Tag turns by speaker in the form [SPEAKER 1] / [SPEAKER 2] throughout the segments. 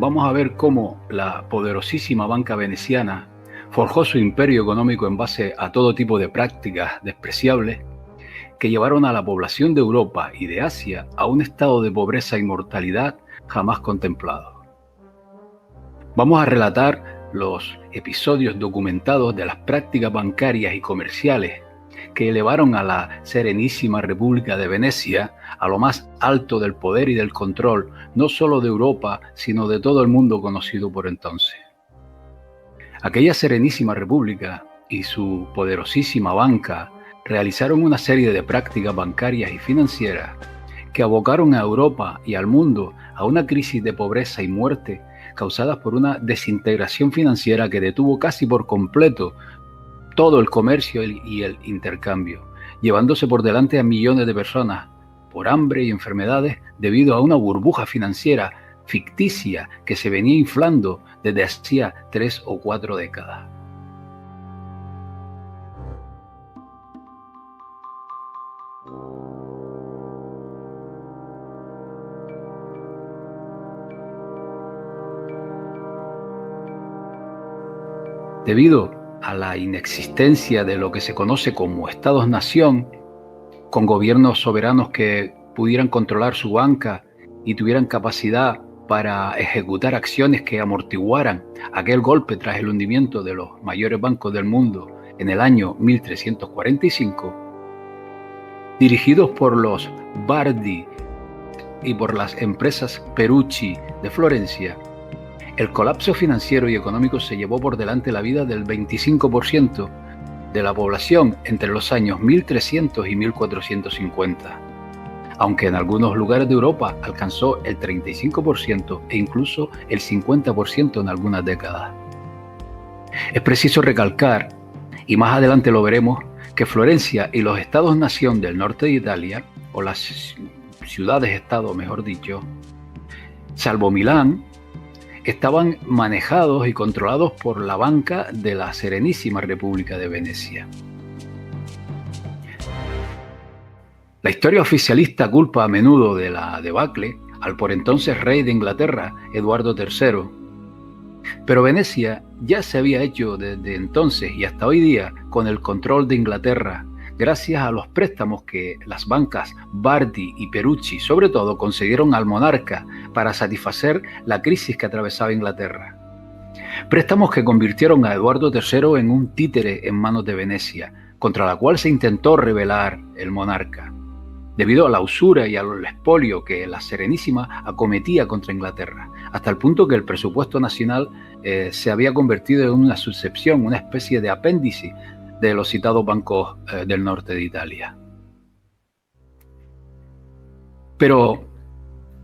[SPEAKER 1] vamos a ver cómo la poderosísima banca veneciana forjó su imperio económico en base a todo tipo de prácticas despreciables que llevaron a la población de Europa y de Asia a un estado de pobreza y mortalidad jamás contemplado. Vamos a relatar los episodios documentados de las prácticas bancarias y comerciales que elevaron a la Serenísima República de Venecia a lo más alto del poder y del control, no solo de Europa, sino de todo el mundo conocido por entonces. Aquella Serenísima República y su poderosísima banca realizaron una serie de prácticas bancarias y financieras que abocaron a Europa y al mundo a una crisis de pobreza y muerte causadas por una desintegración financiera que detuvo casi por completo todo el comercio y el intercambio, llevándose por delante a millones de personas por hambre y enfermedades debido a una burbuja financiera ficticia que se venía inflando desde hacía 3 o 4 décadas. Debido a la inexistencia de lo que se conoce como estados-nación, con gobiernos soberanos que pudieran controlar su banca y tuvieran capacidad para ejecutar acciones que amortiguaran aquel golpe tras el hundimiento de los mayores bancos del mundo en el año 1345, dirigidos por los Bardi y por las empresas Perucci de Florencia, el colapso financiero y económico se llevó por delante la vida del 25% de la población entre los años 1300 y 1450, aunque en algunos lugares de Europa alcanzó el 35% e incluso el 50% en algunas décadas. Es preciso recalcar, y más adelante lo veremos, que Florencia y los estados-nación del norte de Italia, o las ciudades-estado mejor dicho, salvo Milán, estaban manejados y controlados por la banca de la Serenísima República de Venecia. La historia oficialista culpa a menudo de la debacle al por entonces rey de Inglaterra, Eduardo III, pero Venecia ya se había hecho desde entonces y hasta hoy día con el control de Inglaterra, gracias a los préstamos que las bancas Bardi y Perucci, sobre todo, concedieron al monarca para satisfacer la crisis que atravesaba Inglaterra. Préstamos que convirtieron a Eduardo III en un títere en manos de Venecia, contra la cual se intentó rebelar el monarca, debido a la usura y al expolio que la Serenísima acometía contra Inglaterra, hasta el punto que el presupuesto nacional se había convertido en una subsección, una especie de apéndice de los citados bancos del norte de Italia. Pero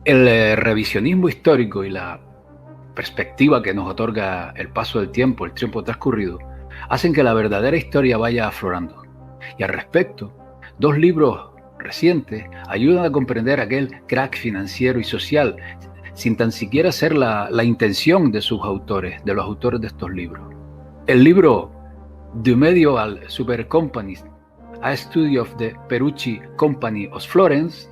[SPEAKER 1] el revisionismo histórico y la perspectiva que nos otorga el paso del tiempo, el tiempo transcurrido, hacen que la verdadera historia vaya aflorando. Y al respecto, dos libros recientes ayudan a comprender aquel crack financiero y social, sin tan siquiera ser la intención de sus autores, de los autores de estos libros. El libro The Medieval Super Companies, A Study of the Perucci Company of Florence,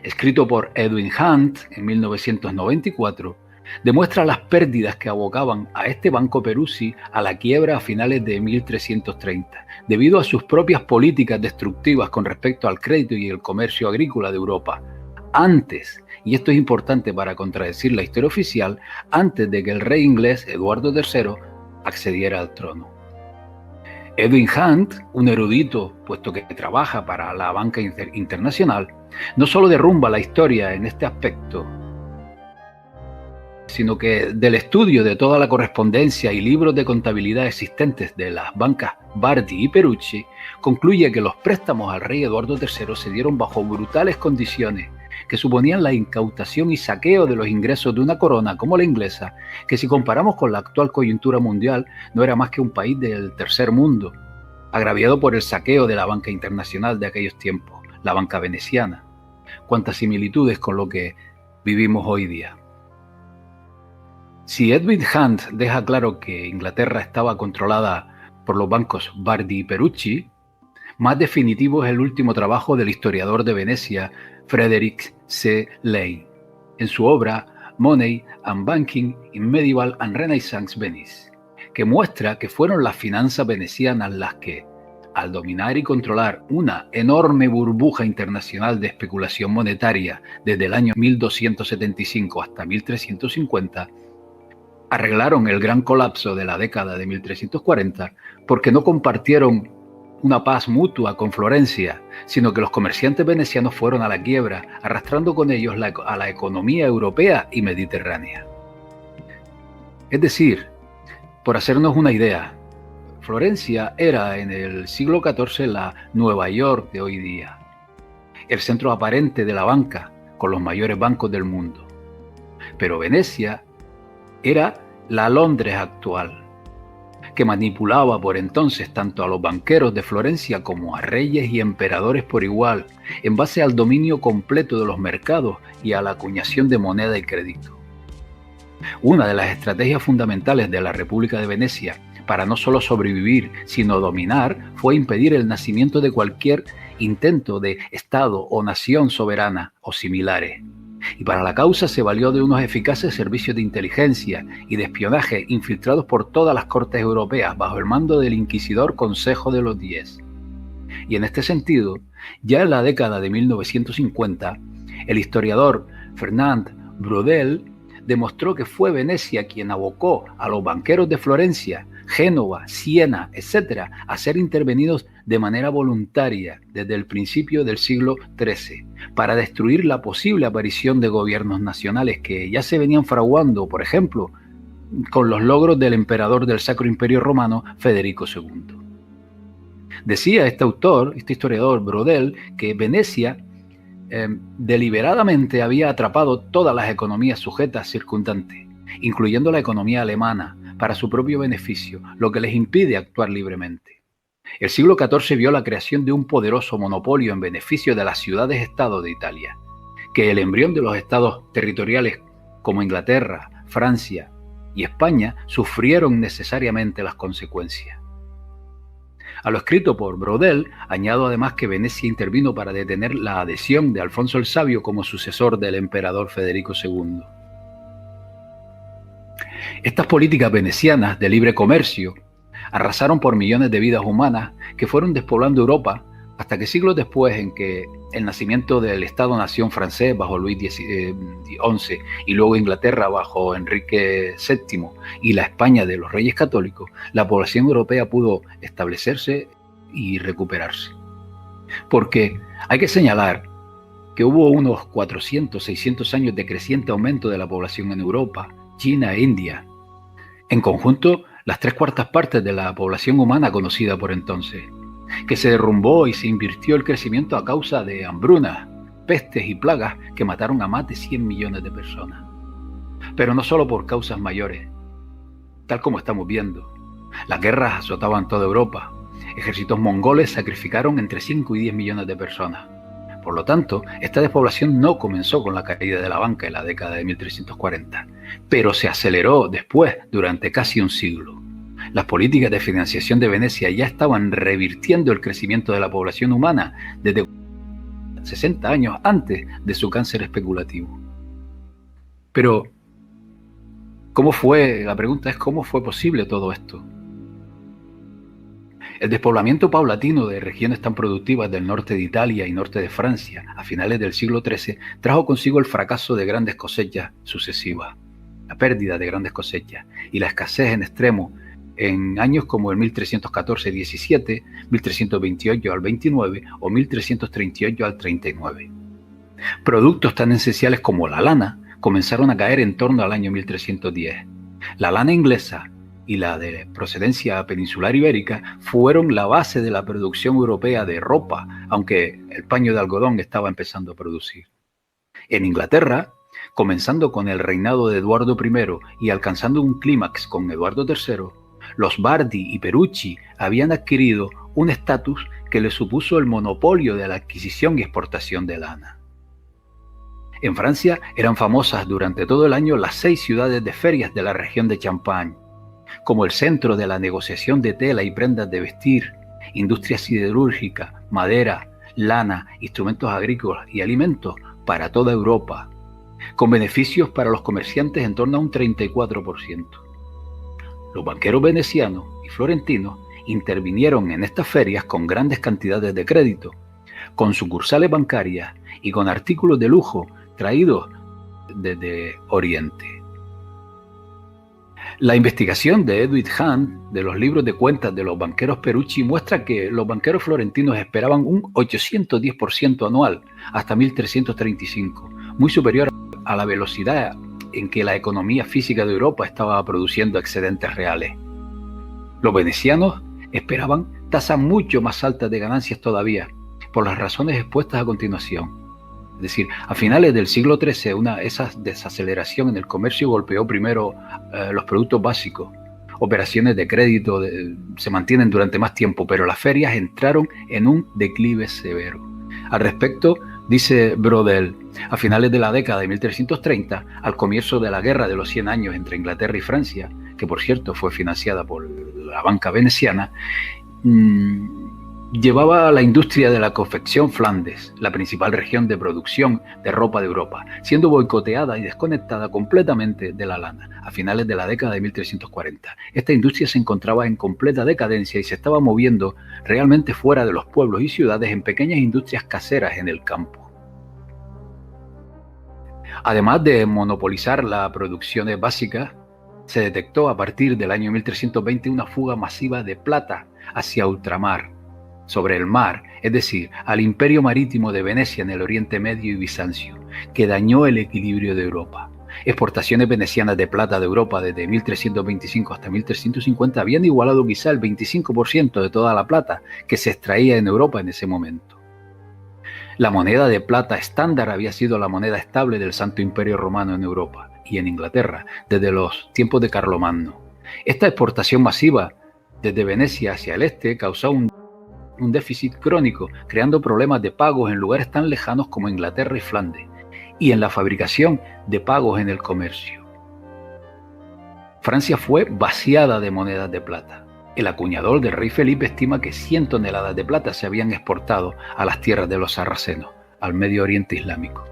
[SPEAKER 1] escrito por Edwin Hunt en 1994, demuestra las pérdidas que abocaban a este banco Perucci a la quiebra a finales de 1330, debido a sus propias políticas destructivas con respecto al crédito y el comercio agrícola de Europa, antes, y esto es importante para contradecir la historia oficial, antes de que el rey inglés Eduardo III accediera al trono. Edwin Hunt, un erudito, puesto que trabaja para la banca internacional, no solo derrumba la historia en este aspecto, sino que del estudio de toda la correspondencia y libros de contabilidad existentes de las bancas Bardi y Perucci, concluye que los préstamos al rey Eduardo III se dieron bajo brutales condiciones que suponían la incautación y saqueo de los ingresos de una corona como la inglesa, que si comparamos con la actual coyuntura mundial no era más que un país del tercer mundo, agraviado por el saqueo de la banca internacional de aquellos tiempos, la banca veneciana. Cuántas similitudes con lo que vivimos hoy día. Si Edwin Hunt deja claro que Inglaterra estaba controlada por los bancos Bardi y Perucci, más definitivo es el último trabajo del historiador de Venecia, Frederick C. Lane, en su obra Money and Banking in Medieval and Renaissance Venice, que muestra que fueron las finanzas venecianas las que, al dominar y controlar una enorme burbuja internacional de especulación monetaria desde el año 1275 hasta 1350, arreglaron el gran colapso de la década de 1340 porque no compartieron una paz mutua con Florencia, sino que los comerciantes venecianos fueron a la quiebra, arrastrando con ellos a la economía europea y mediterránea. Es decir, por hacernos una idea, Florencia era en el siglo XIV la Nueva York de hoy día, el centro aparente de la banca con los mayores bancos del mundo. Pero Venecia era la Londres actual, que manipulaba por entonces tanto a los banqueros de Florencia como a reyes y emperadores por igual, en base al dominio completo de los mercados y a la acuñación de moneda y crédito. Una de las estrategias fundamentales de la República de Venecia para no solo sobrevivir, sino dominar, fue impedir el nacimiento de cualquier intento de Estado o nación soberana o similares. Y para la causa se valió de unos eficaces servicios de inteligencia y de espionaje infiltrados por todas las cortes europeas bajo el mando del inquisidor Consejo de los Diez. Y en este sentido, ya en la década de 1950, el historiador Fernand Braudel demostró que fue Venecia quien abocó a los banqueros de Florencia, Génova, Siena, etc., a ser intervenidos de manera voluntaria desde el principio del siglo XIII para destruir la posible aparición de gobiernos nacionales que ya se venían fraguando, por ejemplo, con los logros del emperador del Sacro Imperio Romano, Federico II. Decía este autor, este historiador Braudel, que Venecia deliberadamente había atrapado todas las economías sujetas circundantes, incluyendo la economía alemana, para su propio beneficio, lo que les impide actuar libremente. El siglo XIV vio la creación de un poderoso monopolio en beneficio de las ciudades-estado de Italia, que el embrión de los estados territoriales como Inglaterra, Francia y España sufrieron necesariamente las consecuencias. A lo escrito por Braudel, añado además que Venecia intervino para detener la adhesión de Alfonso el Sabio como sucesor del emperador Federico II. Estas políticas venecianas de libre comercio arrasaron por millones de vidas humanas que fueron despoblando Europa hasta que siglos después, en que el nacimiento del Estado-nación francés bajo Luis XI y luego Inglaterra bajo Enrique VII y la España de los Reyes Católicos, la población europea pudo establecerse y recuperarse. Porque hay que señalar que hubo unos 400, 600 años de creciente aumento de la población en Europa, China e India. En conjunto, las 3/4 partes de la población humana conocida por entonces, que se derrumbó y se invirtió el crecimiento a causa de hambrunas, pestes y plagas que mataron a más de 100 millones de personas. Pero no solo por causas mayores, tal como estamos viendo. Las guerras azotaban toda Europa. Ejércitos mongoles sacrificaron entre 5 y 10 millones de personas. Por lo tanto, esta despoblación no comenzó con la caída de la banca en la década de 1340, pero se aceleró después durante casi un siglo. Las políticas de financiación de Venecia ya estaban revirtiendo el crecimiento de la población humana desde 60 años antes de su cáncer especulativo. Pero, la pregunta es ¿cómo fue posible todo esto? El despoblamiento paulatino de regiones tan productivas del norte de Italia y norte de Francia a finales del siglo XIII trajo consigo el fracaso de grandes cosechas sucesivas, la pérdida de grandes cosechas y la escasez en extremo en años como el 1314-17, 1328 al 29 o 1338 al 39. Productos tan esenciales como la lana comenzaron a caer en torno al año 1310. La lana inglesa y la de procedencia peninsular ibérica fueron la base de la producción europea de ropa, aunque el paño de algodón estaba empezando a producir. En Inglaterra, comenzando con el reinado de Eduardo I y alcanzando un clímax con Eduardo III, los Bardi y Perucci habían adquirido un estatus que les supuso el monopolio de la adquisición y exportación de lana. En Francia eran famosas durante todo el año las 6 ciudades de ferias de la región de Champagne, como el centro de la negociación de tela y prendas de vestir, industria siderúrgica, madera, lana, instrumentos agrícolas y alimentos para toda Europa. con beneficios para los comerciantes en torno a un 34%. Los banqueros venecianos y florentinos intervinieron en estas ferias con grandes cantidades de crédito, con sucursales bancarias y con artículos de lujo traídos desde Oriente. La investigación de Edwin Hahn de los libros de cuentas de los banqueros Perucci muestra que los banqueros florentinos esperaban un 810% anual hasta 1335, muy superior a la velocidad en que la economía física de Europa estaba produciendo excedentes reales. Los venecianos esperaban tasas mucho más altas de ganancias todavía, por las razones expuestas a continuación. Es decir, a finales del siglo XIII, esa desaceleración en el comercio golpeó primero los productos básicos. Operaciones de crédito se mantienen durante más tiempo, pero las ferias entraron en un declive severo. Al respecto, dice Brodel, a finales de la década de 1330, al comienzo de la Guerra de los 100 años entre Inglaterra y Francia, que por cierto fue financiada por la banca veneciana, llevaba a la industria de la confección Flandes, la principal región de producción de ropa de Europa, siendo boicoteada y desconectada completamente de la lana a finales de la década de 1340. Esta industria se encontraba en completa decadencia y se estaba moviendo realmente fuera de los pueblos y ciudades en pequeñas industrias caseras en el campo. Además de monopolizar las producciones básicas, se detectó a partir del año 1320 una fuga masiva de plata hacia ultramar, sobre el mar, es decir, al imperio marítimo de Venecia en el Oriente Medio y Bizancio, que dañó el equilibrio de Europa. Exportaciones venecianas de plata de Europa desde 1325 hasta 1350 habían igualado quizá el 25% de toda la plata que se extraía en Europa en ese momento. La moneda de plata estándar había sido la moneda estable del Santo Imperio Romano en Europa y en Inglaterra desde los tiempos de Carlomagno. Esta exportación masiva desde Venecia hacia el este causó un déficit crónico, creando problemas de pagos en lugares tan lejanos como Inglaterra y Flandes, y en la fabricación de pagos en el comercio. Francia fue vaciada de monedas de plata. El acuñador del rey Felipe estima que 100 toneladas de plata se habían exportado a las tierras de los sarracenos, al Medio Oriente Islámico.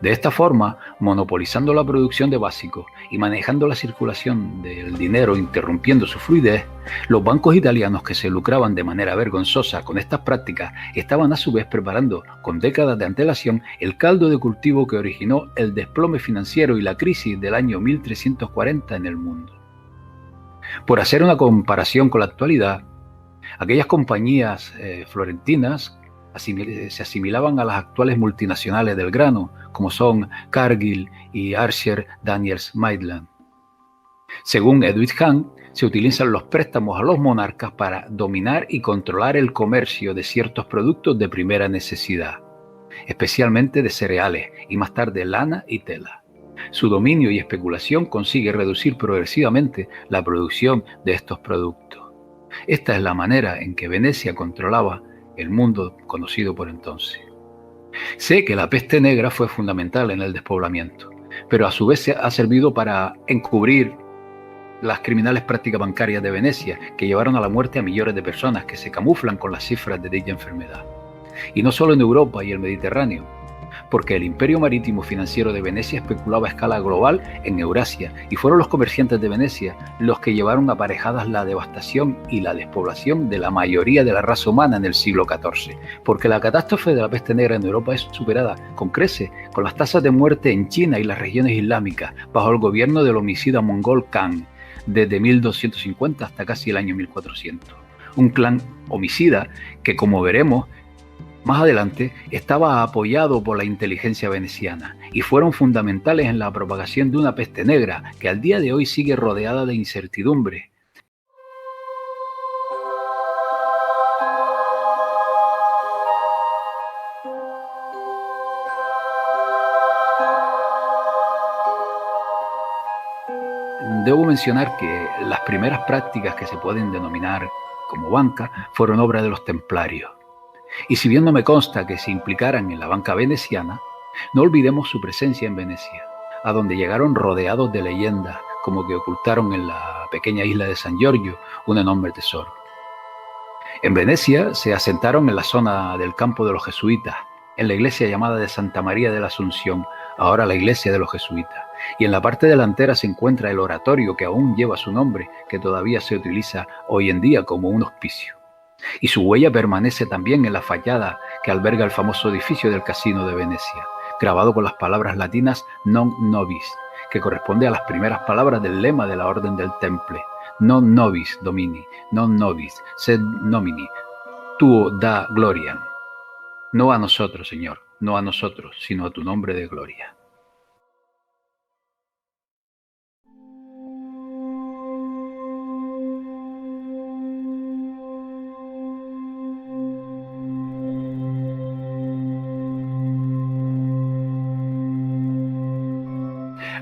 [SPEAKER 1] De esta forma, monopolizando la producción de básicos y manejando la circulación del dinero, interrumpiendo su fluidez, los bancos italianos que se lucraban de manera vergonzosa con estas prácticas estaban a su vez preparando con décadas de antelación el caldo de cultivo que originó el desplome financiero y la crisis del año 1340 en el mundo. Por hacer una comparación con la actualidad, aquellas compañías florentinas se asimilaban a las actuales multinacionales del grano, como son Cargill y Archer Daniels Midland. Según Edwin Hahn, se utilizan los préstamos a los monarcas para dominar y controlar el comercio de ciertos productos de primera necesidad, especialmente de cereales y más tarde lana y tela. Su dominio y especulación consigue reducir progresivamente la producción de estos productos. Esta es la manera en que Venecia controlaba el mundo conocido por entonces. Sé que la peste negra fue fundamental en el despoblamiento, pero a su vez ha servido para encubrir las criminales prácticas bancarias de Venecia que llevaron a la muerte a millones de personas que se camuflan con las cifras de dicha enfermedad. Y no solo en Europa y el Mediterráneo, porque el imperio marítimo financiero de Venecia especulaba a escala global en Eurasia y fueron los comerciantes de Venecia los que llevaron aparejadas la devastación y la despoblación de la mayoría de la raza humana en el siglo XIV, porque la catástrofe de la peste negra en Europa es superada con creces con las tasas de muerte en China y las regiones islámicas bajo el gobierno del homicida mongol Khan desde 1250 hasta casi el año 1400. Un clan homicida que, como veremos más adelante, estaba apoyado por la inteligencia veneciana y fueron fundamentales en la propagación de una peste negra que al día de hoy sigue rodeada de incertidumbre. Debo mencionar que las primeras prácticas que se pueden denominar como banca fueron obra de los templarios. Y si bien no me consta que se implicaran en la banca veneciana, no olvidemos su presencia en Venecia, a donde llegaron rodeados de leyendas, como que ocultaron en la pequeña isla de San Giorgio un enorme tesoro. En Venecia se asentaron en la zona del campo de los jesuitas, en la iglesia llamada de Santa María de la Asunción, ahora la iglesia de los jesuitas, y en la parte delantera se encuentra el oratorio que aún lleva su nombre, que todavía se utiliza hoy en día como un hospicio. Y su huella permanece también en la fachada que alberga el famoso edificio del Casino de Venecia, grabado con las palabras latinas non nobis, que corresponde a las primeras palabras del lema de la Orden del Temple, non nobis domini, non nobis, sed nomini, tuo da gloriam. No a nosotros, Señor, no a nosotros, sino a tu nombre de gloria.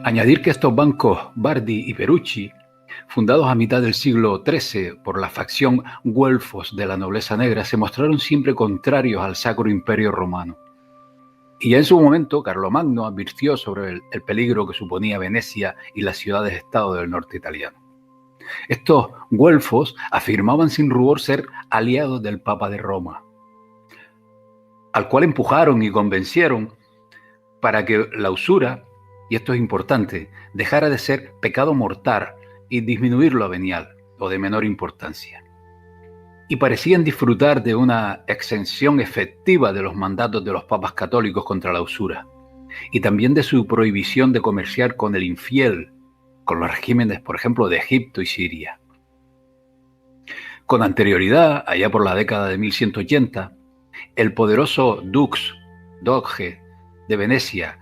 [SPEAKER 1] Añadir que estos bancos Bardi y Perucci, fundados a mitad del siglo XIII por la facción güelfos de la nobleza negra, se mostraron siempre contrarios al Sacro Imperio Romano. Y ya en su momento, Carlomagno advirtió sobre el peligro que suponía Venecia y las ciudades-estado del norte italiano. Estos güelfos afirmaban sin rubor ser aliados del Papa de Roma, al cual empujaron y convencieron para que la usura, y esto es importante, dejara de ser pecado mortal y disminuir lo venial o de menor importancia. Y parecían disfrutar de una exención efectiva de los mandatos de los papas católicos contra la usura, y también de su prohibición de comerciar con el infiel, con los regímenes, por ejemplo, de Egipto y Siria. Con anterioridad, allá por la década de 1180, el poderoso doge de Venecia,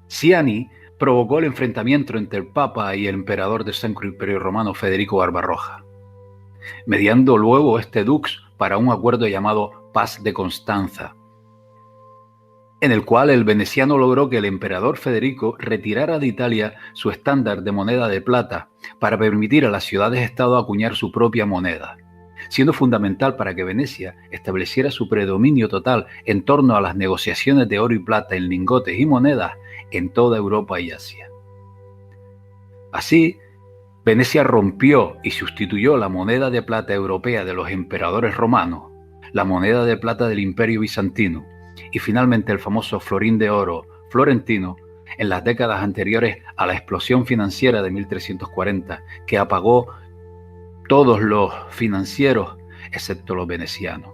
[SPEAKER 1] Ciani, provocó el enfrentamiento entre el Papa y el emperador del Sacro Imperio Romano, Federico Barbarroja, mediando luego este dux para un acuerdo llamado Paz de Constanza, en el cual el veneciano logró que el emperador Federico retirara de Italia su estándar de moneda de plata para permitir a las ciudades-estado acuñar su propia moneda, siendo fundamental para que Venecia estableciera su predominio total en torno a las negociaciones de oro y plata en lingotes y monedas en toda Europa y Asia. Así, Venecia rompió y sustituyó la moneda de plata europea de los emperadores romanos, la moneda de plata del Imperio Bizantino y finalmente el famoso florín de oro florentino en las décadas anteriores a la explosión financiera de 1340, que apagó todos los financieros excepto los venecianos.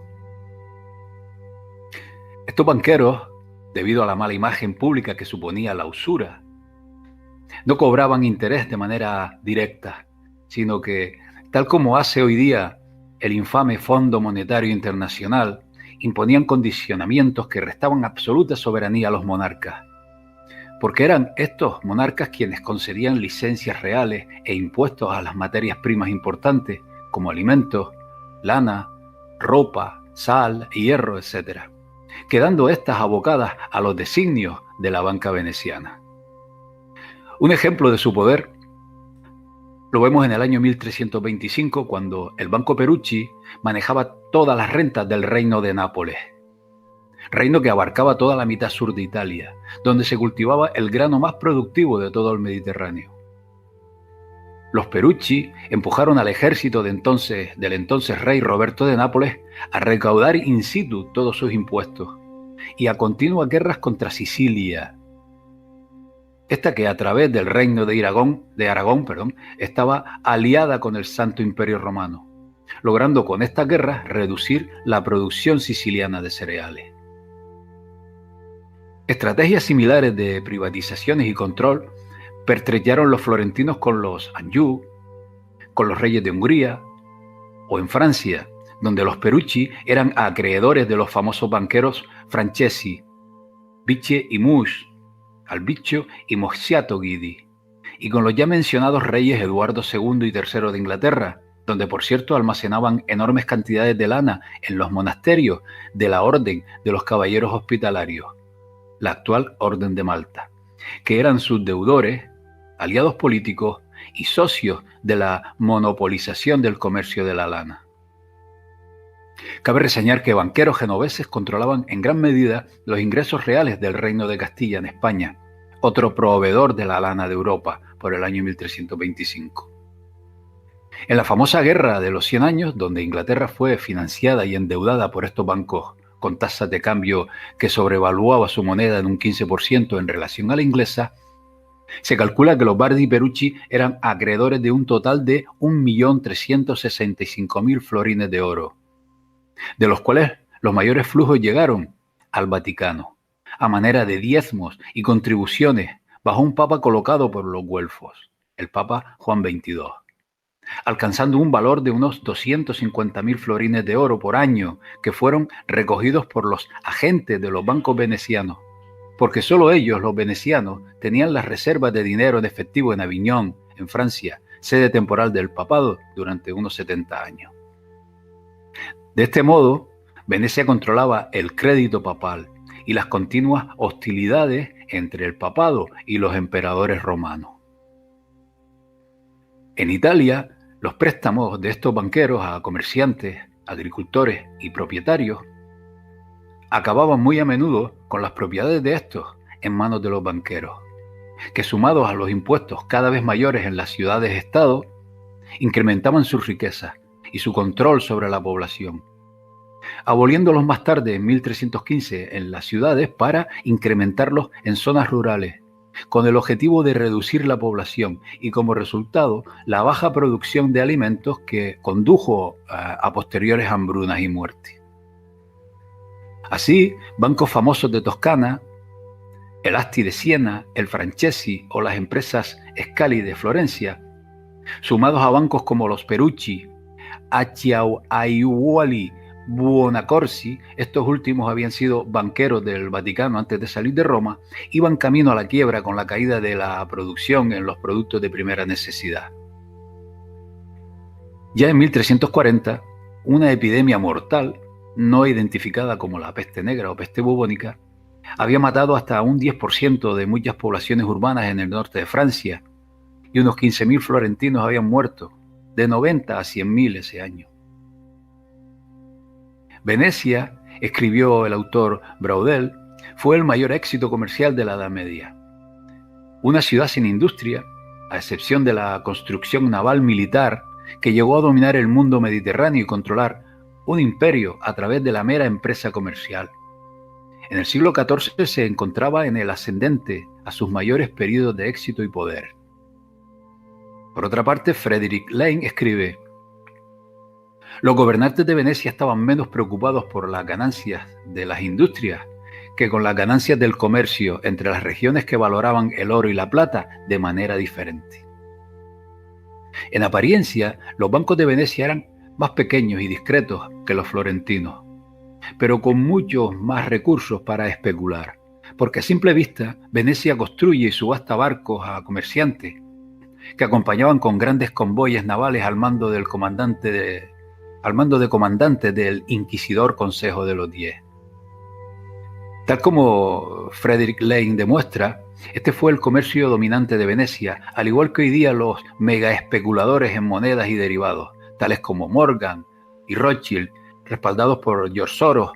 [SPEAKER 1] Estos banqueros, debido a la mala imagen pública que suponía la usura, no cobraban interés de manera directa, sino que, tal como hace hoy día el infame Fondo Monetario Internacional, imponían condicionamientos que restaban absoluta soberanía a los monarcas, porque eran estos monarcas quienes concedían licencias reales e impuestos a las materias primas importantes, como alimentos, lana, ropa, sal, hierro, etc., quedando estas abocadas a los designios de la banca veneciana. Un ejemplo de su poder lo vemos en el año 1325, cuando el Banco Perucci manejaba todas las rentas del reino de Nápoles, reino que abarcaba toda la mitad sur de Italia, donde se cultivaba el grano más productivo de todo el Mediterráneo. Los Perucci empujaron al ejército del entonces rey Roberto de Nápoles a recaudar in situ todos sus impuestos y a continuas guerras contra Sicilia, esta que a través del reino de Aragón, estaba aliada con el Santo Imperio Romano, logrando con estas guerras reducir la producción siciliana de cereales. Estrategias similares de privatizaciones y control pertrecharon los florentinos con los Anjou, con los reyes de Hungría, o en Francia, donde los Perucci eran acreedores de los famosos banqueros Francesi, Biche y Mus, Albiccio y Mosciato Guidi, y con los ya mencionados reyes Eduardo II y III de Inglaterra, donde por cierto almacenaban enormes cantidades de lana en los monasterios de la Orden de los Caballeros Hospitalarios, la actual Orden de Malta, que eran sus deudores, aliados políticos y socios de la monopolización del comercio de la lana. Cabe reseñar que banqueros genoveses controlaban en gran medida los ingresos reales del Reino de Castilla en España, otro proveedor de la lana de Europa por el año 1325. En la famosa Guerra de los 100 Años, donde Inglaterra fue financiada y endeudada por estos bancos con tasas de cambio que sobrevaluaba su moneda en un 15% en relación a la inglesa, se calcula que los Bardi Perucci eran acreedores de un total de 1.365.000 florines de oro, de los cuales los mayores flujos llegaron al Vaticano, a manera de diezmos y contribuciones bajo un papa colocado por los güelfos, el Papa Juan XXII, alcanzando un valor de unos 250.000 florines de oro por año que fueron recogidos por los agentes de los bancos venecianos, porque solo ellos, los venecianos, tenían las reservas de dinero en efectivo en Aviñón, en Francia, sede temporal del papado durante unos 70 años. De este modo, Venecia controlaba el crédito papal y las continuas hostilidades entre el papado y los emperadores romanos. En Italia, los préstamos de estos banqueros a comerciantes, agricultores y propietarios acababan muy a menudo con las propiedades de estos en manos de los banqueros, que sumados a los impuestos cada vez mayores en las ciudades-estado, incrementaban sus riquezas y su control sobre la población, aboliéndolos más tarde en 1315 en las ciudades para incrementarlos en zonas rurales, con el objetivo de reducir la población y como resultado la baja producción de alimentos que condujo a posteriores hambrunas y muertes. Así, bancos famosos de Toscana, el Asti de Siena, el Francesi o las empresas Scali de Florencia, sumados a bancos como los Perucci, Acciaiuoli, Buonaccorsi, estos últimos habían sido banqueros del Vaticano antes de salir de Roma, iban camino a la quiebra con la caída de la producción en los productos de primera necesidad. Ya en 1340, una epidemia mortal, no identificada como la peste negra o peste bubónica, había matado hasta un 10% de muchas poblaciones urbanas en el norte de Francia, y unos 15.000 florentinos habían muerto, de 90 a 100.000 ese año. Venecia, escribió el autor Braudel, fue el mayor éxito comercial de la Edad Media. Una ciudad sin industria, a excepción de la construcción naval militar, que llegó a dominar el mundo mediterráneo y controlar un imperio a través de la mera empresa comercial. En el siglo XIV se encontraba en el ascendente a sus mayores periodos de éxito y poder. Por otra parte, Frederick Lane escribe: los gobernantes de Venecia estaban menos preocupados por las ganancias de las industrias que con las ganancias del comercio entre las regiones que valoraban el oro y la plata de manera diferente. En apariencia, los bancos de Venecia eran más pequeños y discretos que los florentinos, pero con muchos más recursos para especular, porque a simple vista Venecia construye y subasta barcos a comerciantes que acompañaban con grandes convoyes navales al mando de comandantes del inquisidor Consejo de los 10. Tal como Frederick Lane demuestra, este fue el comercio dominante de Venecia, al igual que hoy día los mega especuladores en monedas y derivados, tales como Morgan y Rothschild, respaldados por George Soros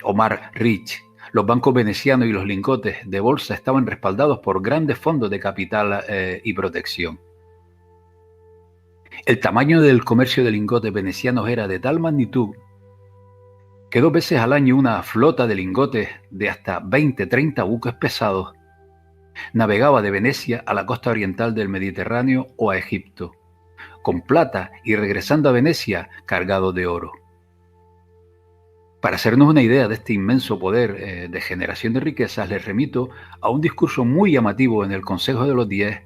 [SPEAKER 1] o Mark Rich. Los bancos venecianos y los lingotes de bolsa estaban respaldados por grandes fondos de capital y protección. El tamaño del comercio de lingotes venecianos era de tal magnitud que 2 veces al año una flota de lingotes de hasta 20-30 buques pesados navegaba de Venecia a la costa oriental del Mediterráneo o a Egipto, con plata y regresando a Venecia cargado de oro. Para hacernos una idea de este inmenso poder de generación de riquezas, les remito a un discurso muy llamativo en el Consejo de los 10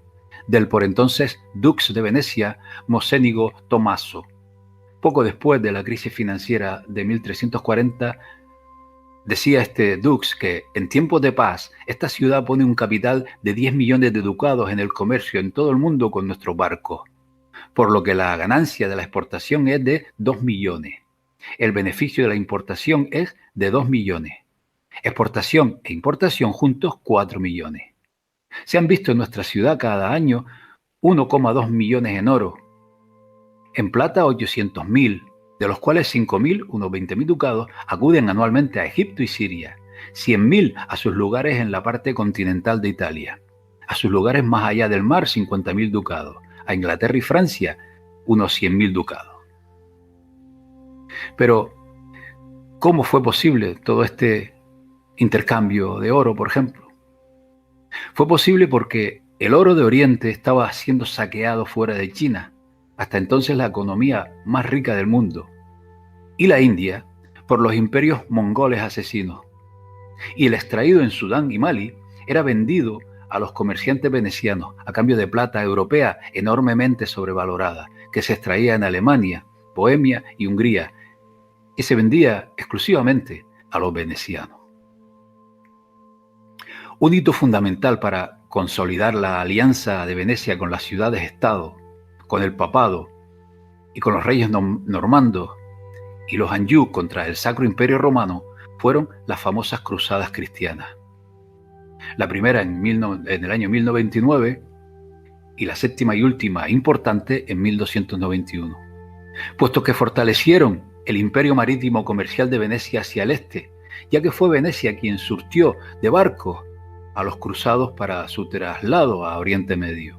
[SPEAKER 1] del por entonces Dux de Venecia, Mocénigo Tommaso. Poco después de la crisis financiera de 1340, decía este Dux que en tiempos de paz esta ciudad pone un capital de 10 millones de ducados en el comercio en todo el mundo con nuestros barcos, por lo que la ganancia de la exportación es de 2 millones. El beneficio de la importación es de 2 millones. Exportación e importación juntos 4 millones. Se han visto en nuestra ciudad cada año 1,2 millones en oro. En plata 800.000, de los cuales 5.000, unos 20.000 ducados, acuden anualmente a Egipto y Siria. 100.000 a sus lugares en la parte continental de Italia. A sus lugares más allá del mar 50.000 ducados. A Inglaterra y Francia unos 100.000 ducados. Pero ¿Cómo fue posible todo este intercambio de oro, por ejemplo? Fue posible porque el oro de Oriente estaba siendo saqueado fuera de China, hasta entonces la economía más rica del mundo, y la India por los imperios mongoles asesinos. Y el extraído en Sudán y Mali era vendido a los comerciantes venecianos a cambio de plata europea enormemente sobrevalorada, que se extraía en Alemania, Bohemia y Hungría, y se vendía exclusivamente a los venecianos. Un hito fundamental para consolidar la alianza de Venecia con las ciudades-estado, con el papado y con los reyes normandos y los Anjou contra el Sacro Imperio Romano fueron las famosas cruzadas cristianas. La primera en el año 1099 y la séptima y última importante en 1291, puesto que fortalecieron el imperio marítimo comercial de Venecia hacia el este, ya que fue Venecia quien surtió de barcos a los cruzados para su traslado a Oriente Medio,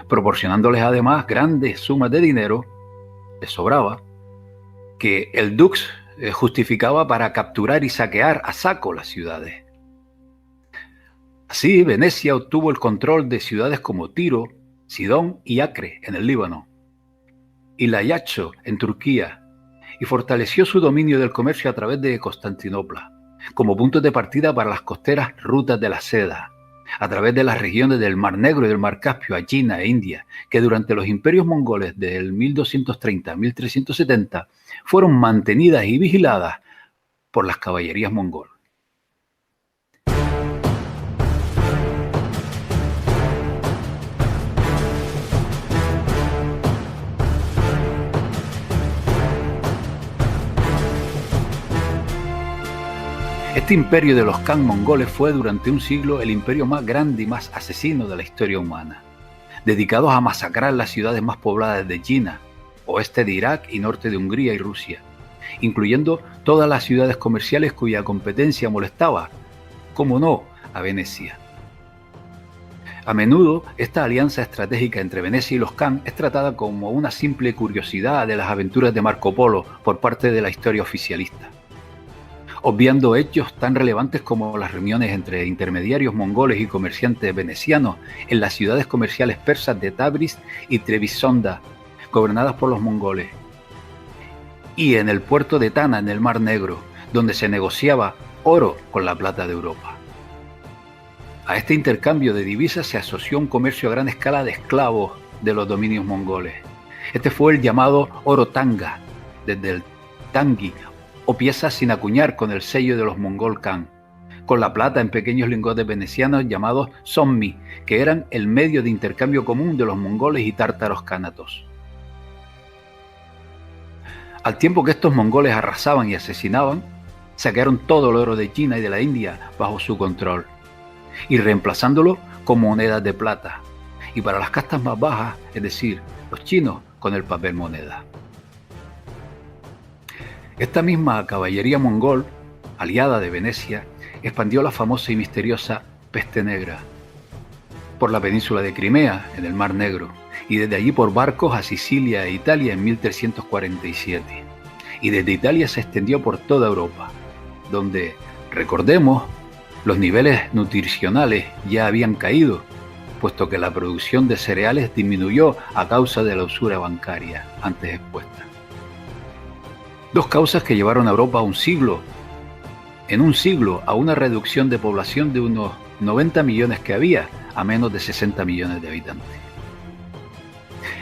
[SPEAKER 1] proporcionándoles además grandes sumas de dinero, les sobraba, que el dux justificaba para capturar y saquear a saco las ciudades. Así, Venecia obtuvo el control de ciudades como Tiro, Sidón y Acre en el Líbano, y Layacho en Turquía, y fortaleció su dominio del comercio a través de Constantinopla, como puntos de partida para las costeras rutas de la seda, a través de las regiones del Mar Negro y del Mar Caspio a China e India, que durante los imperios mongoles del 1230 a 1370 fueron mantenidas y vigiladas por las caballerías mongolas. Este imperio de los Khan mongoles fue durante un siglo el imperio más grande y más asesino de la historia humana, dedicados a masacrar las ciudades más pobladas de China, oeste de Irak y norte de Hungría y Rusia, incluyendo todas las ciudades comerciales cuya competencia molestaba, como no, a Venecia. A menudo, esta alianza estratégica entre Venecia y los Khan es tratada como una simple curiosidad de las aventuras de Marco Polo por parte de la historia oficialista, obviando hechos tan relevantes como las reuniones entre intermediarios mongoles y comerciantes venecianos en las ciudades comerciales persas de Tabriz y Trebisonda, gobernadas por los mongoles, y en el puerto de Tana, en el Mar Negro, donde se negociaba oro con la plata de Europa. A este intercambio de divisas se asoció un comercio a gran escala de esclavos de los dominios mongoles. Este fue el llamado oro tanga, desde el tangi, o piezas sin acuñar con el sello de los mongol Khan, con la plata en pequeños lingotes venecianos llamados sommi, que eran el medio de intercambio común de los mongoles y tártaros cánatos. Al tiempo que estos mongoles arrasaban y asesinaban, saquearon todo el oro de China y de la India bajo su control, y reemplazándolo con monedas de plata, y para las castas más bajas, es decir, los chinos, con el papel moneda. Esta misma caballería mongol, aliada de Venecia, expandió la famosa y misteriosa peste negra por la península de Crimea, en el Mar Negro, y desde allí por barcos a Sicilia e Italia en 1347. Y desde Italia se extendió por toda Europa, donde, recordemos, los niveles nutricionales ya habían caído, puesto que la producción de cereales disminuyó a causa de la usura bancaria antes expuesta. Dos causas que llevaron a Europa en un siglo, a una reducción de población de unos 90 millones que había a menos de 60 millones de habitantes.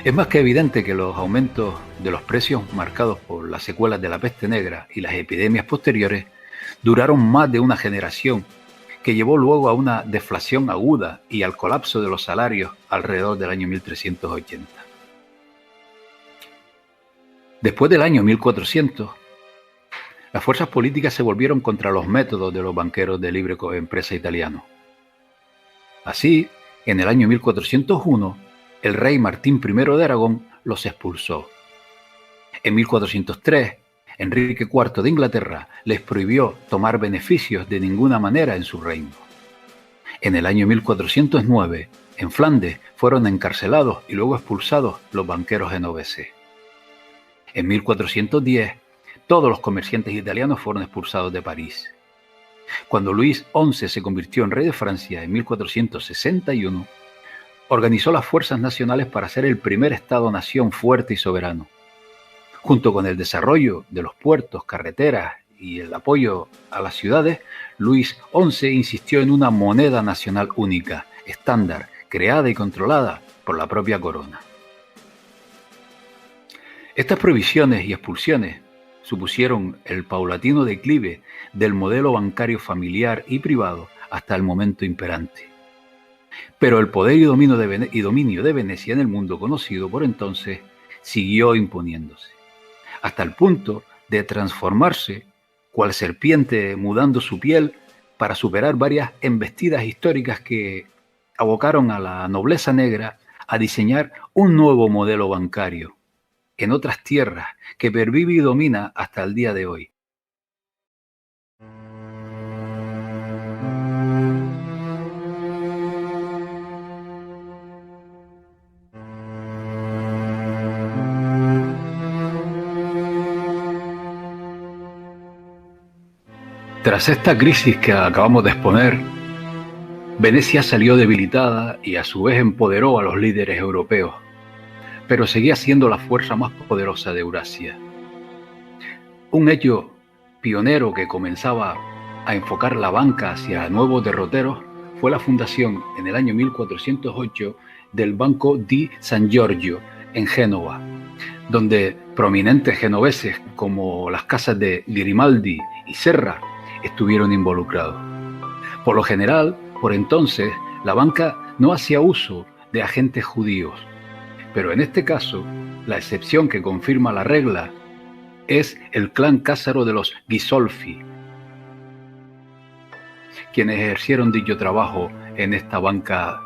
[SPEAKER 1] Es más que evidente que los aumentos de los precios marcados por las secuelas de la peste negra y las epidemias posteriores duraron más de una generación, que llevó luego a una deflación aguda y al colapso de los salarios alrededor del año 1380. Después del año 1400, las fuerzas políticas se volvieron contra los métodos de los banqueros de libre empresa italianos. Así, en el año 1401, el rey Martín I de Aragón los expulsó. En 1403, Enrique IV de Inglaterra les prohibió tomar beneficios de ninguna manera en su reino. En el año 1409, en Flandes, fueron encarcelados y luego expulsados los banqueros genoveses. En 1410, todos los comerciantes italianos fueron expulsados de París. Cuando Luis XI se convirtió en rey de Francia en 1461, organizó las fuerzas nacionales para ser el primer Estado-nación fuerte y soberano. Junto con el desarrollo de los puertos, carreteras y el apoyo a las ciudades, Luis XI insistió en una moneda nacional única, estándar, creada y controlada por la propia corona. Estas prohibiciones y expulsiones supusieron el paulatino declive del modelo bancario familiar y privado hasta el momento imperante. Pero el poder y dominio de Venecia en el mundo conocido por entonces siguió imponiéndose, hasta el punto de transformarse cual serpiente mudando su piel para superar varias embestidas históricas que abocaron a la nobleza negra a diseñar un nuevo modelo bancario en otras tierras que pervive y domina hasta el día de hoy. Tras esta crisis que acabamos de exponer, Venecia salió debilitada y a su vez empoderó a los líderes europeos, pero seguía siendo la fuerza más poderosa de Eurasia. Un hecho pionero que comenzaba a enfocar la banca hacia nuevos derroteros fue la fundación en el año 1408 del Banco di San Giorgio en Génova, donde prominentes genoveses como las casas de Grimaldi y Serra estuvieron involucrados. Por lo general, por entonces, la banca no hacía uso de agentes judíos, pero en este caso, la excepción que confirma la regla es el clan cásaro de los Ghisolfi, quienes ejercieron dicho trabajo en esta banca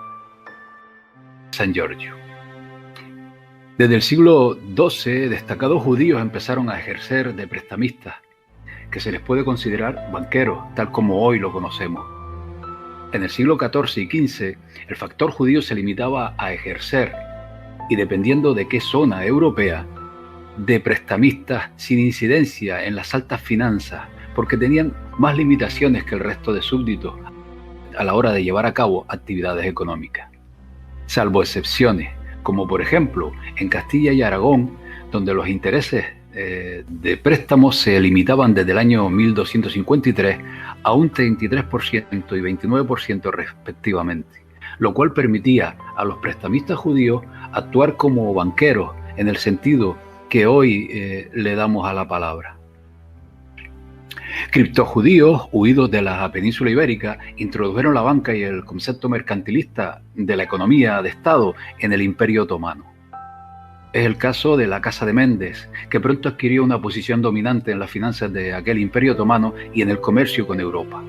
[SPEAKER 1] San Giorgio. Desde el siglo XII, destacados judíos empezaron a ejercer de prestamistas, que se les puede considerar banqueros, tal como hoy lo conocemos. En el siglo XIV y XV, el factor judío se limitaba a ejercer, y dependiendo de qué zona europea, de prestamistas sin incidencia en las altas finanzas, porque tenían más limitaciones que el resto de súbditos a la hora de llevar a cabo actividades económicas. Salvo excepciones, como por ejemplo en Castilla y Aragón, donde los intereses de préstamos se limitaban desde el año 1253 a un 33% y 29% respectivamente, lo cual permitía a los prestamistas judíos actuar como banqueros en el sentido que hoy le damos a la palabra. Criptojudíos, huidos de la península ibérica, introdujeron la banca y el concepto mercantilista de la economía de Estado en el Imperio Otomano. Es el caso de la Casa de Méndez, que pronto adquirió una posición dominante en las finanzas de aquel Imperio Otomano y en el comercio con Europa.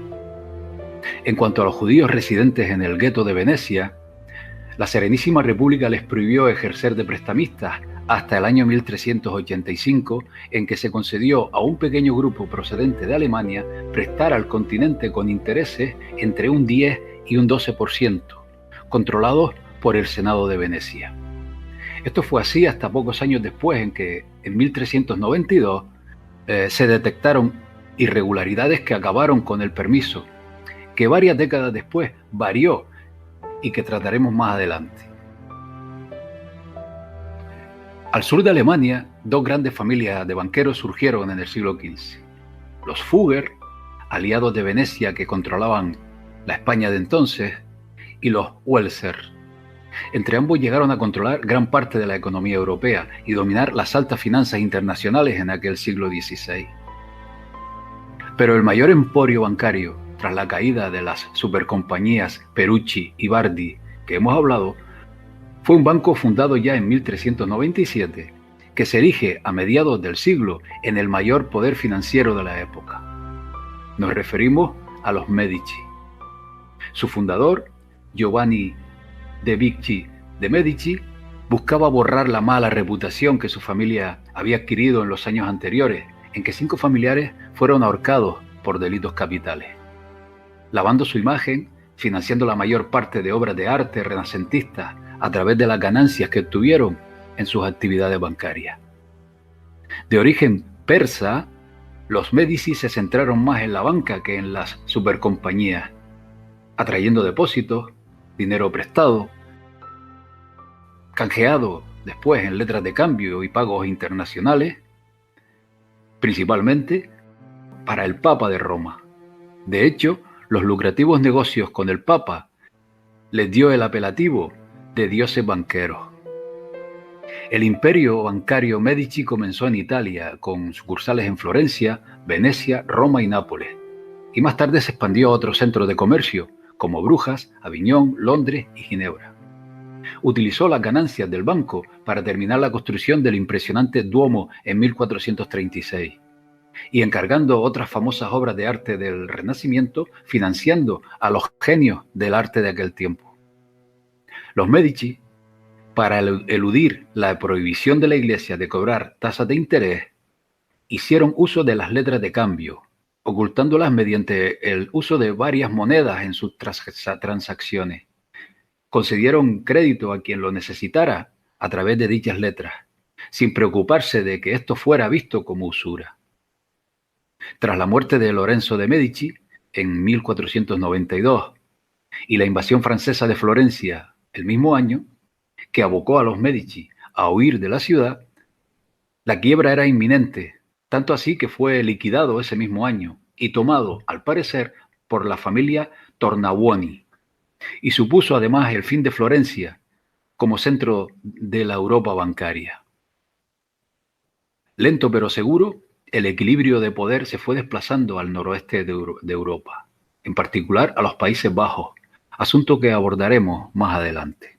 [SPEAKER 1] En cuanto a los judíos residentes en el gueto de Venecia, la Serenísima República les prohibió ejercer de prestamistas hasta el año 1385, en que se concedió a un pequeño grupo procedente de Alemania prestar al continente con intereses entre un 10 y un 12%, controlados por el Senado de Venecia. Esto fue así hasta pocos años después, en que en 1392 se detectaron irregularidades que acabaron con el permiso, que varias décadas después varió y que trataremos más adelante. Al sur de Alemania, dos grandes familias de banqueros surgieron en el siglo XV. Los Fugger, aliados de Venecia que controlaban la España de entonces, y los Welser. Entre ambos llegaron a controlar gran parte de la economía europea y dominar las altas finanzas internacionales en aquel siglo XVI. Pero el mayor emporio bancario, tras la caída de las supercompañías Perucci y Bardi que hemos hablado, fue un banco fundado ya en 1397, que se erige a mediados del siglo en el mayor poder financiero de la época. Nos referimos a los Medici. Su fundador, Giovanni de Bicci de Medici, buscaba borrar la mala reputación que su familia había adquirido en los años anteriores, en que 5 familiares fueron ahorcados por delitos capitales. Lavando su imagen, financiando la mayor parte de obras de arte renacentistas a través de las ganancias que obtuvieron en sus actividades bancarias. De origen persa, los Medici se centraron más en la banca que en las supercompañías, atrayendo depósitos, dinero prestado, canjeado después en letras de cambio y pagos internacionales, principalmente para el Papa de Roma. De hecho, los lucrativos negocios con el Papa les dio el apelativo de dioses banqueros. El imperio bancario Medici comenzó en Italia, con sucursales en Florencia, Venecia, Roma y Nápoles, y más tarde se expandió a otros centros de comercio, como Brujas, Aviñón, Londres y Ginebra. Utilizó las ganancias del banco para terminar la construcción del impresionante Duomo en 1436, y encargando otras famosas obras de arte del Renacimiento, financiando a los genios del arte de aquel tiempo. Los Medici, para eludir la prohibición de la Iglesia de cobrar tasas de interés, hicieron uso de las letras de cambio, ocultándolas mediante el uso de varias monedas en sus transacciones. Concedieron crédito a quien lo necesitara a través de dichas letras, sin preocuparse de que esto fuera visto como usura. Tras la muerte de Lorenzo de Medici en 1492 y la invasión francesa de Florencia el mismo año, que abocó a los Medici a huir de la ciudad, la quiebra era inminente, tanto así que fue liquidado ese mismo año y tomado, al parecer, por la familia Tornabuoni, y supuso además el fin de Florencia como centro de la Europa bancaria. Lento pero seguro, el equilibrio de poder se fue desplazando al noroeste de Europa, en particular a los Países Bajos, asunto que abordaremos más adelante.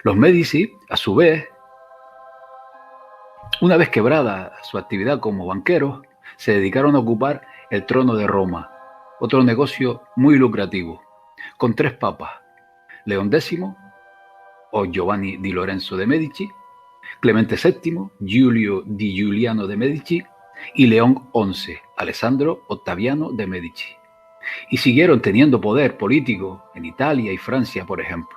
[SPEAKER 1] Los Medici, a su vez, una vez quebrada su actividad como banqueros, se dedicaron a ocupar el trono de Roma, otro negocio muy lucrativo, con 3 papas: León X, o Giovanni di Lorenzo de Medici, Clemente VII, Giulio di Giuliano de Medici, y León XI, Alessandro Ottaviano de Medici. Y siguieron teniendo poder político en Italia y Francia, por ejemplo.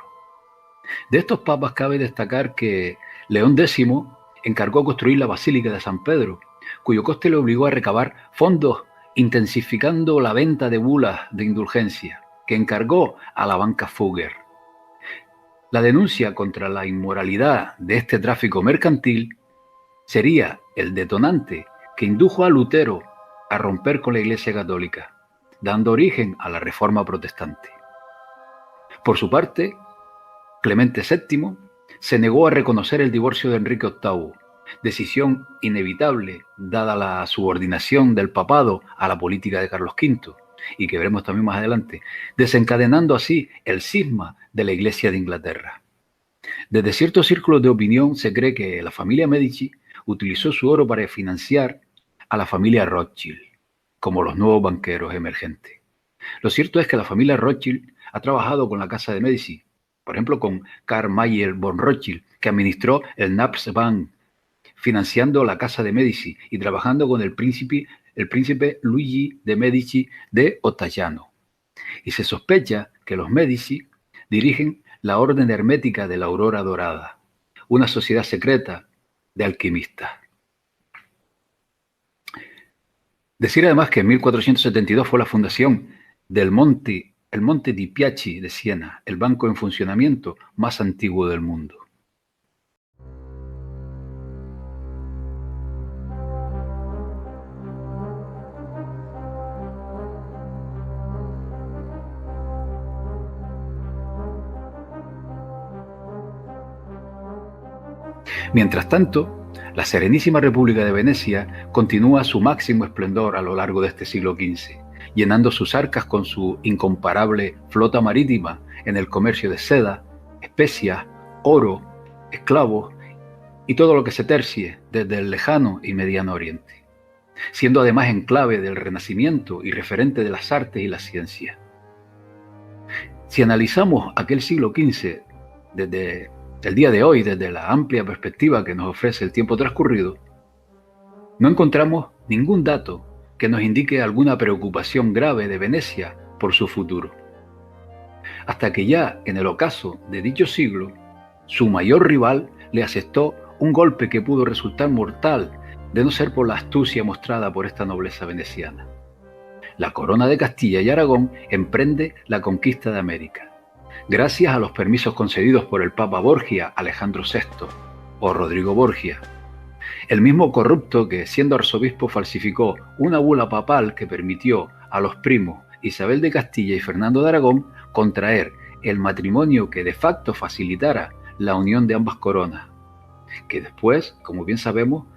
[SPEAKER 1] De estos papas cabe destacar que León X encargó construir la Basílica de San Pedro, cuyo coste le obligó a recabar fondos, intensificando la venta de bulas de indulgencia, que encargó a la banca Fugger. La denuncia contra la inmoralidad de este tráfico mercantil sería el detonante que indujo a Lutero a romper con la Iglesia Católica, dando origen a la Reforma Protestante. Por su parte, Clemente VII se negó a reconocer el divorcio de Enrique VIII, decisión inevitable dada la subordinación del papado a la política de Carlos V, y que veremos también más adelante, desencadenando así el cisma de la Iglesia de Inglaterra. Desde ciertos círculos de opinión se cree que la familia Medici utilizó su oro para financiar a la familia Rothschild, como los nuevos banqueros emergentes. Lo cierto es que la familia Rothschild ha trabajado con la casa de Medici, por ejemplo con Karl Mayer von Rothschild, que administró el Naps Bank, financiando la casa de Medici y trabajando con el príncipe Luigi de Medici de Ottaviano. Y se sospecha que los Medici dirigen la Orden Hermética de la Aurora Dorada, una sociedad secreta de alquimistas. Decir además que en 1472 fue la fundación del el Monte di Piaci de Siena, el banco en funcionamiento más antiguo del mundo. Mientras tanto, la Serenísima República de Venecia continúa su máximo esplendor a lo largo de este siglo XV, llenando sus arcas con su incomparable flota marítima en el comercio de seda, especias, oro, esclavos y todo lo que se tercie desde el lejano y mediano oriente, siendo además enclave del Renacimiento y referente de las artes y las ciencias. Si analizamos aquel siglo XV desde el día de hoy, desde la amplia perspectiva que nos ofrece el tiempo transcurrido, no encontramos ningún dato que nos indique alguna preocupación grave de Venecia por su futuro. Hasta que ya en el ocaso de dicho siglo, su mayor rival le asestó un golpe que pudo resultar mortal, de no ser por la astucia mostrada por esta nobleza veneciana. La corona de Castilla y Aragón emprende la conquista de América, gracias a los permisos concedidos por el Papa Borgia Alejandro VI o Rodrigo Borgia, el mismo corrupto que, siendo arzobispo, falsificó una bula papal que permitió a los primos Isabel de Castilla y Fernando de Aragón contraer el matrimonio que de facto facilitara la unión de ambas coronas, que después, como bien sabemos,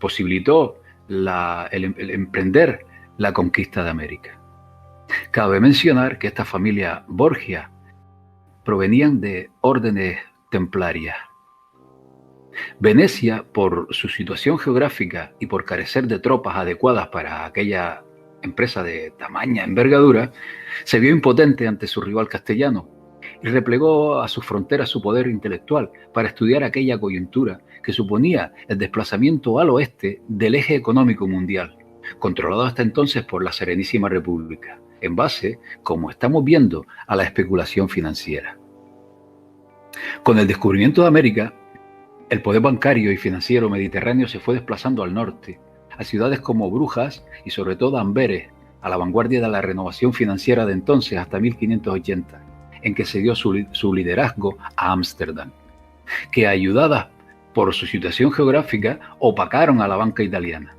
[SPEAKER 1] posibilitó el emprender la conquista de América. Cabe mencionar que esta familia Borgia provenían de órdenes templarias. Venecia, por su situación geográfica y por carecer de tropas adecuadas para aquella empresa de tamaña envergadura, se vio impotente ante su rival castellano y replegó a sus fronteras su poder intelectual para estudiar aquella coyuntura que suponía el desplazamiento al oeste del eje económico mundial, controlado hasta entonces por la Serenísima República, en base, como estamos viendo, a la especulación financiera. Con el descubrimiento de América, el poder bancario y financiero mediterráneo se fue desplazando al norte, a ciudades como Brujas y sobre todo Amberes, a la vanguardia de la renovación financiera de entonces hasta 1580, en que se dio su liderazgo a Ámsterdam, que ayudadas por su situación geográfica opacaron a la banca italiana.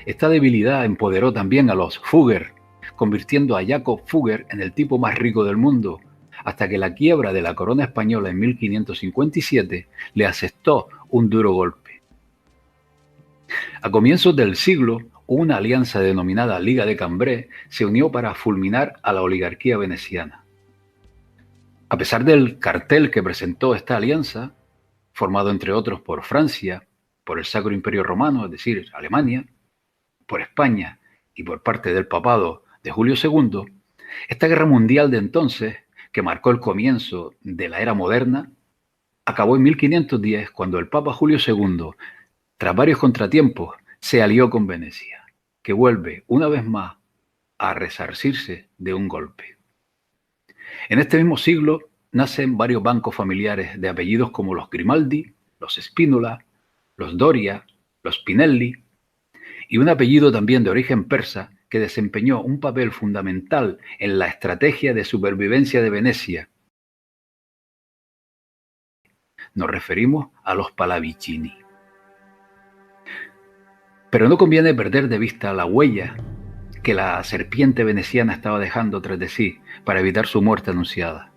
[SPEAKER 1] Esta debilidad empoderó también a los Fugger, convirtiendo a Jacob Fugger en el tipo más rico del mundo, hasta que la quiebra de la corona española en 1557 le asestó un duro golpe. A comienzos del siglo, una alianza denominada Liga de Cambrai se unió para fulminar a la oligarquía veneciana. A pesar del cartel que presentó esta alianza, formado entre otros por Francia, por el Sacro Imperio Romano, es decir, Alemania, por España y por parte del papado de Julio II, esta guerra mundial de entonces, que marcó el comienzo de la era moderna, acabó en 1510 cuando el Papa Julio II, tras varios contratiempos, se alió con Venecia, que vuelve una vez más a resarcirse de un golpe. En este mismo siglo nacen varios bancos familiares de apellidos como los Grimaldi, los Spínola, los Doria, los Pinelli, y un apellido también de origen persa que desempeñó un papel fundamental en la estrategia de supervivencia de Venecia. Nos referimos a los Pallavicini. Pero no conviene perder de vista la huella que la serpiente veneciana estaba dejando tras de sí para evitar su muerte anunciada.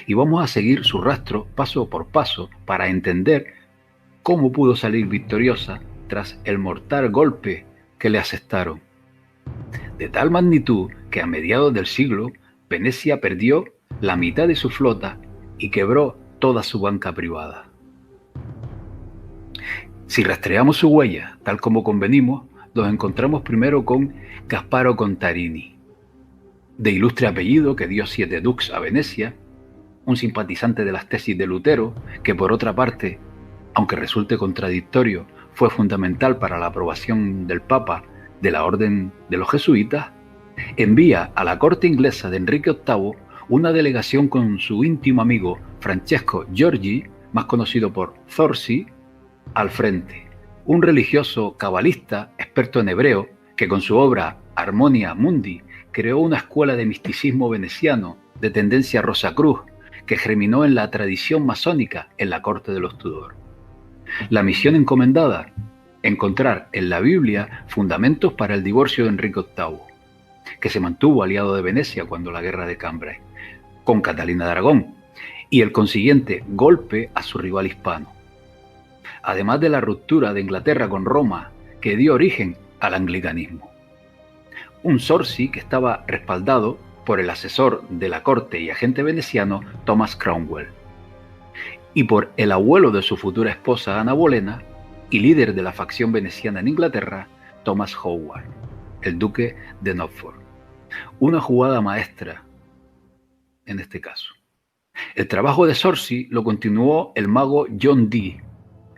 [SPEAKER 1] Y vamos a seguir su rastro paso por paso para entender cómo pudo salir victoriosa tras el mortal golpe que le asestaron. De tal magnitud que a mediados del siglo, Venecia perdió la mitad de su flota y quebró toda su banca privada. Si rastreamos su huella, tal como convenimos, nos encontramos primero con Gasparo Contarini, de ilustre apellido que dio 7 dux a Venecia, un simpatizante de las tesis de Lutero, que por otra parte, aunque resulte contradictorio, fue fundamental para la aprobación del Papa de la Orden de los Jesuitas, envía a la corte inglesa de Enrique VIII una delegación con su íntimo amigo Francesco Giorgi, más conocido por Zorzi, al frente, un religioso cabalista experto en hebreo que con su obra Harmonia Mundi creó una escuela de misticismo veneciano de tendencia Rosacruz que germinó en la tradición masónica en la corte de los Tudor. La misión encomendada: encontrar en la Biblia fundamentos para el divorcio de Enrique VIII, que se mantuvo aliado de Venecia cuando la guerra de Cambrai, con Catalina de Aragón, y el consiguiente golpe a su rival hispano. Además de la ruptura de Inglaterra con Roma, que dio origen al anglicanismo. Un Zorzi que estaba respaldado por el asesor de la corte y agente veneciano Thomas Cromwell, y por el abuelo de su futura esposa Ana Bolena, y líder de la facción veneciana en Inglaterra, Thomas Howard, el duque de Norfolk. Una jugada maestra en este caso. El trabajo de Zorzi lo continuó el mago John Dee,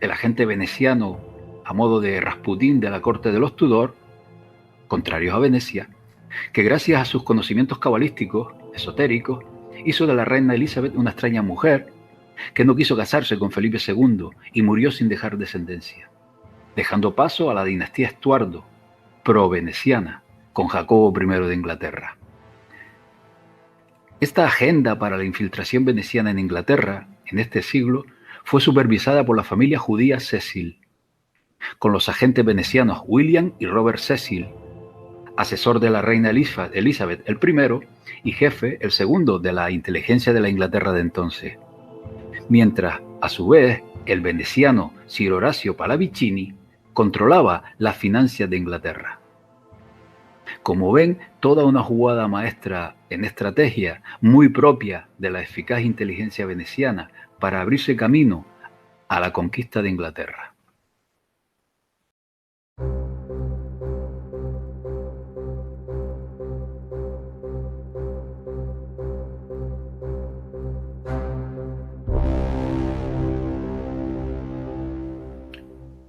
[SPEAKER 1] el agente veneciano a modo de Rasputín de la corte de los Tudor, contrarios a Venecia, que gracias a sus conocimientos cabalísticos, esotéricos, hizo de la reina Elizabeth una extraña mujer que no quiso casarse con Felipe II y murió sin dejar descendencia. dejando paso a la dinastía Estuardo, pro-veneciana, con Jacobo I de Inglaterra. Esta agenda para la infiltración veneciana en Inglaterra, en este siglo, fue supervisada por la familia judía Cecil, con los agentes venecianos William y Robert Cecil, asesor de la reina Elizabeth I y jefe, el segundo, de la inteligencia de la Inglaterra de entonces. Mientras, a su vez, el veneciano Sir Horacio Pallavicini controlaba las finanzas de Inglaterra. Como ven, toda una jugada maestra en estrategia muy propia de la eficaz inteligencia veneciana para abrirse camino a la conquista de Inglaterra.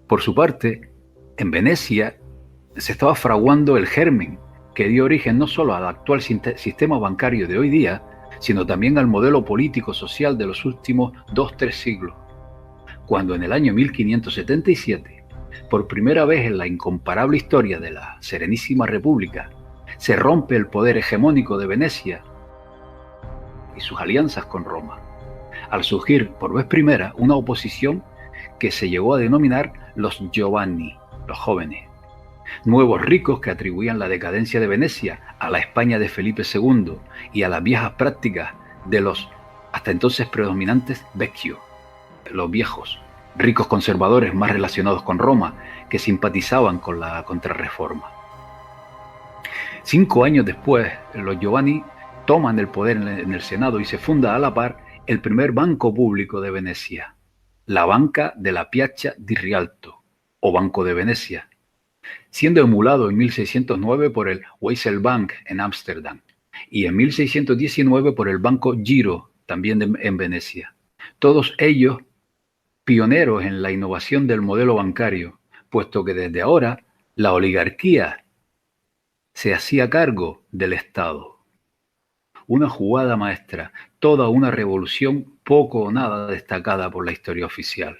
[SPEAKER 1] Por su parte, en Venecia se estaba fraguando el germen que dio origen no solo al actual sistema bancario de hoy día, sino también al modelo político-social de los últimos 2-3 siglos, cuando en el año 1577, por primera vez en la incomparable historia de la Serenísima República, se rompe el poder hegemónico de Venecia y sus alianzas con Roma, al surgir por vez primera una oposición que se llegó a denominar los Giovanni, los jóvenes, nuevos ricos que atribuían la decadencia de Venecia a la España de Felipe II y a las viejas prácticas de los hasta entonces predominantes vecchio, los viejos, ricos conservadores más relacionados con Roma, que simpatizaban con la Contrarreforma. 5 años después, los Giovanni toman el poder en el Senado y se funda a la par el primer banco público de Venecia, la Banca de la Piazza di Rialto, o Banco de Venecia, siendo emulado en 1609 por el Weisselbank en Ámsterdam y en 1619 por el Banco Giro, también en Venecia. Todos ellos pioneros en la innovación del modelo bancario, puesto que desde ahora la oligarquía se hacía cargo del Estado. Una jugada maestra, toda una revolución poco o nada destacada por la historia oficial.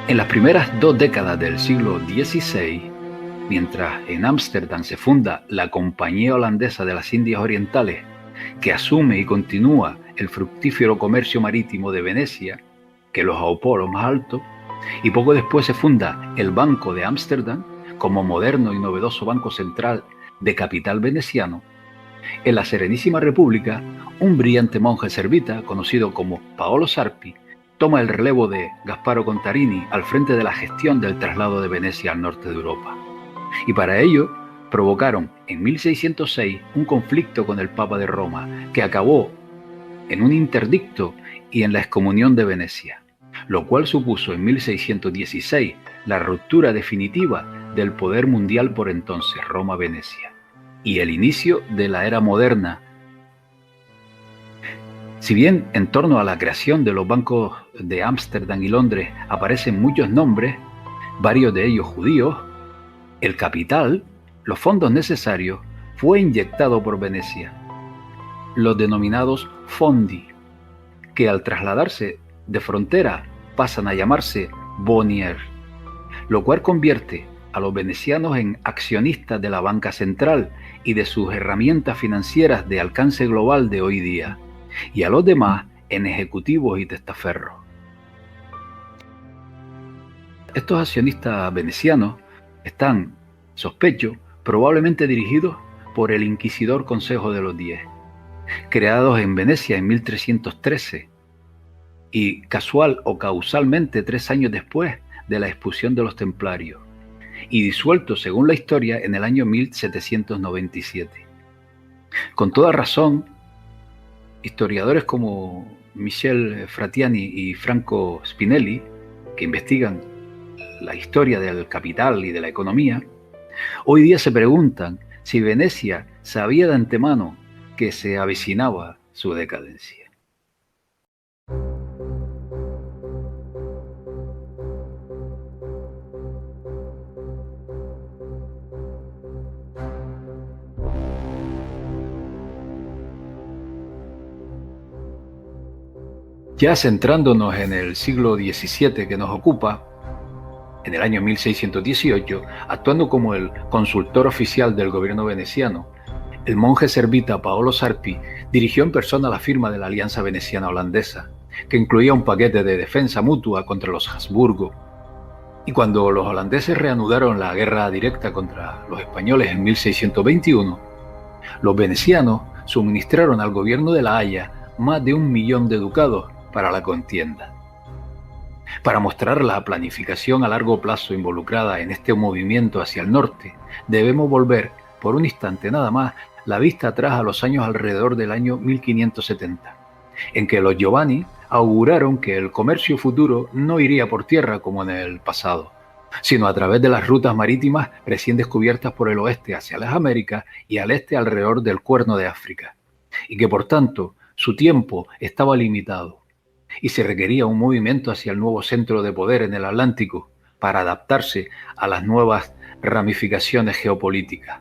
[SPEAKER 1] En las primeras 2 décadas del siglo XVI, mientras en Ámsterdam se funda la Compañía Holandesa de las Indias Orientales, que asume y continúa el fructífero comercio marítimo de Venecia, que los aupó a lo más alto, y poco después se funda el Banco de Ámsterdam como moderno y novedoso banco central de capital veneciano, en la Serenísima República, un brillante monje servita, conocido como Paolo Sarpi, toma el relevo de Gasparo Contarini al frente de la gestión del traslado de Venecia al norte de Europa. Y para ello provocaron en 1606 un conflicto con el Papa de Roma que acabó en un interdicto y en la excomunión de Venecia, lo cual supuso en 1616 la ruptura definitiva del poder mundial por entonces, Roma-Venecia, y el inicio de la era moderna. Si bien en torno a la creación de los bancos de Ámsterdam y Londres aparecen muchos nombres, varios de ellos judíos, el capital, los fondos necesarios, fue inyectado por Venecia, los denominados fondi, que al trasladarse de frontera pasan a llamarse bonier, lo cual convierte a los venecianos en accionistas de la banca central y de sus herramientas financieras de alcance global de hoy día, y a los demás en ejecutivos y testaferros. Estos accionistas venecianos están, sospecho, probablemente dirigidos por el Inquisidor Consejo de los 10, creados en Venecia en 1313 y casual o causalmente 3 años después de la expulsión de los templarios, y disueltos según la historia en el año 1797. Con toda razón, historiadores como Michel Fratiani y Franco Spinelli, que investigan la historia del capital y de la economía, hoy día se preguntan si Venecia sabía de antemano que se avecinaba su decadencia. Ya centrándonos en el siglo XVII que nos ocupa, en el año 1618, actuando como el consultor oficial del gobierno veneciano, el monje servita Paolo Sarpi dirigió en persona la firma de la Alianza Veneciana-Holandesa, que incluía un paquete de defensa mutua contra los Habsburgo. Y cuando los holandeses reanudaron la guerra directa contra los españoles en 1621, los venecianos suministraron al gobierno de La Haya más de 1.000.000 de ducados para la contienda. Para mostrar la planificación a largo plazo involucrada en este movimiento hacia el norte, debemos volver, por un instante nada más, la vista atrás a los años alrededor del año 1570, en que los Giovanni auguraron que el comercio futuro no iría por tierra como en el pasado, sino a través de las rutas marítimas recién descubiertas por el oeste hacia las Américas y al este alrededor del Cuerno de África, y que por tanto su tiempo estaba limitado y se requería un movimiento hacia el nuevo centro de poder en el Atlántico para adaptarse a las nuevas ramificaciones geopolíticas.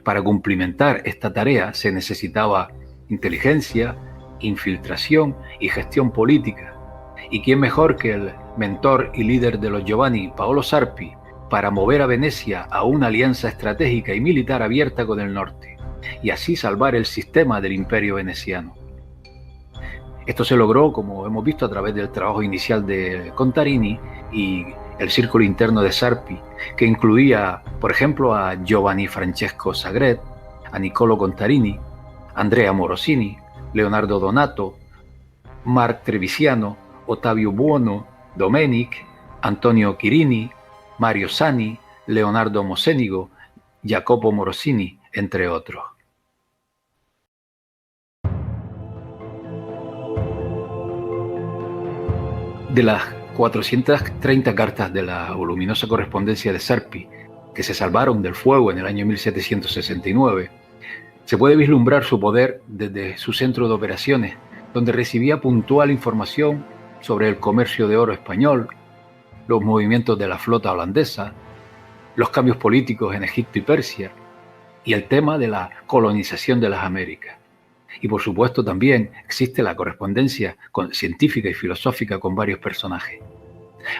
[SPEAKER 1] Para cumplimentar esta tarea se necesitaba inteligencia, infiltración y gestión política. ¿Y quién mejor que el mentor y líder de los Giovanni, Paolo Sarpi, para mover a Venecia a una alianza estratégica y militar abierta con el norte, y así salvar el sistema del imperio veneciano? Esto se logró, como hemos visto, a través del trabajo inicial de Contarini y el círculo interno de Sarpi, que incluía, por ejemplo, a Giovanni Francesco Sagret, a Niccolo Contarini, Andrea Morosini, Leonardo Donato, Marc Trevigiano, Ottavio Buono, Domenic, Antonio Chirini, Mario Sani, Leonardo Mocenigo, Jacopo Morosini, entre otros. De las 430 cartas de la voluminosa correspondencia de Sarpi, que se salvaron del fuego en el año 1769, se puede vislumbrar su poder desde su centro de operaciones, donde recibía puntual información sobre el comercio de oro español, los movimientos de la flota holandesa, los cambios políticos en Egipto y Persia, y el tema de la colonización de las Américas. Y por supuesto también existe la correspondencia científica y filosófica con varios personajes.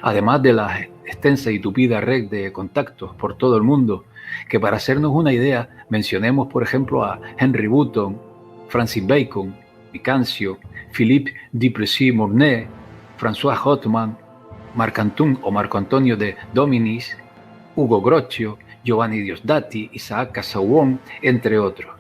[SPEAKER 1] Además de la extensa y tupida red de contactos por todo el mundo, que para hacernos una idea mencionemos por ejemplo a Henry Wotton, Francis Bacon, Vicancio, Philippe Duplessis-Mornay, François Hotman, Marco Antonio de Dominis, Ugo Grocchio, Giovanni Diosdati, Isaac Casaubon, entre otros.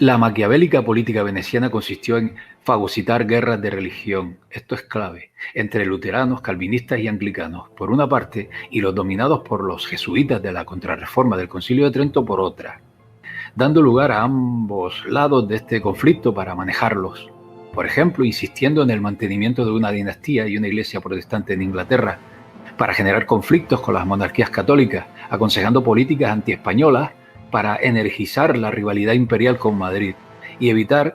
[SPEAKER 1] La maquiavélica política veneciana consistió en fagocitar guerras de religión, esto es clave, entre luteranos, calvinistas y anglicanos, por una parte, y los dominados por los jesuitas de la Contrarreforma del Concilio de Trento por otra, dando lugar a ambos lados de este conflicto para manejarlos. Por ejemplo, insistiendo en el mantenimiento de una dinastía y una iglesia protestante en Inglaterra, para generar conflictos con las monarquías católicas, aconsejando políticas antiespañolas para energizar la rivalidad imperial con Madrid y evitar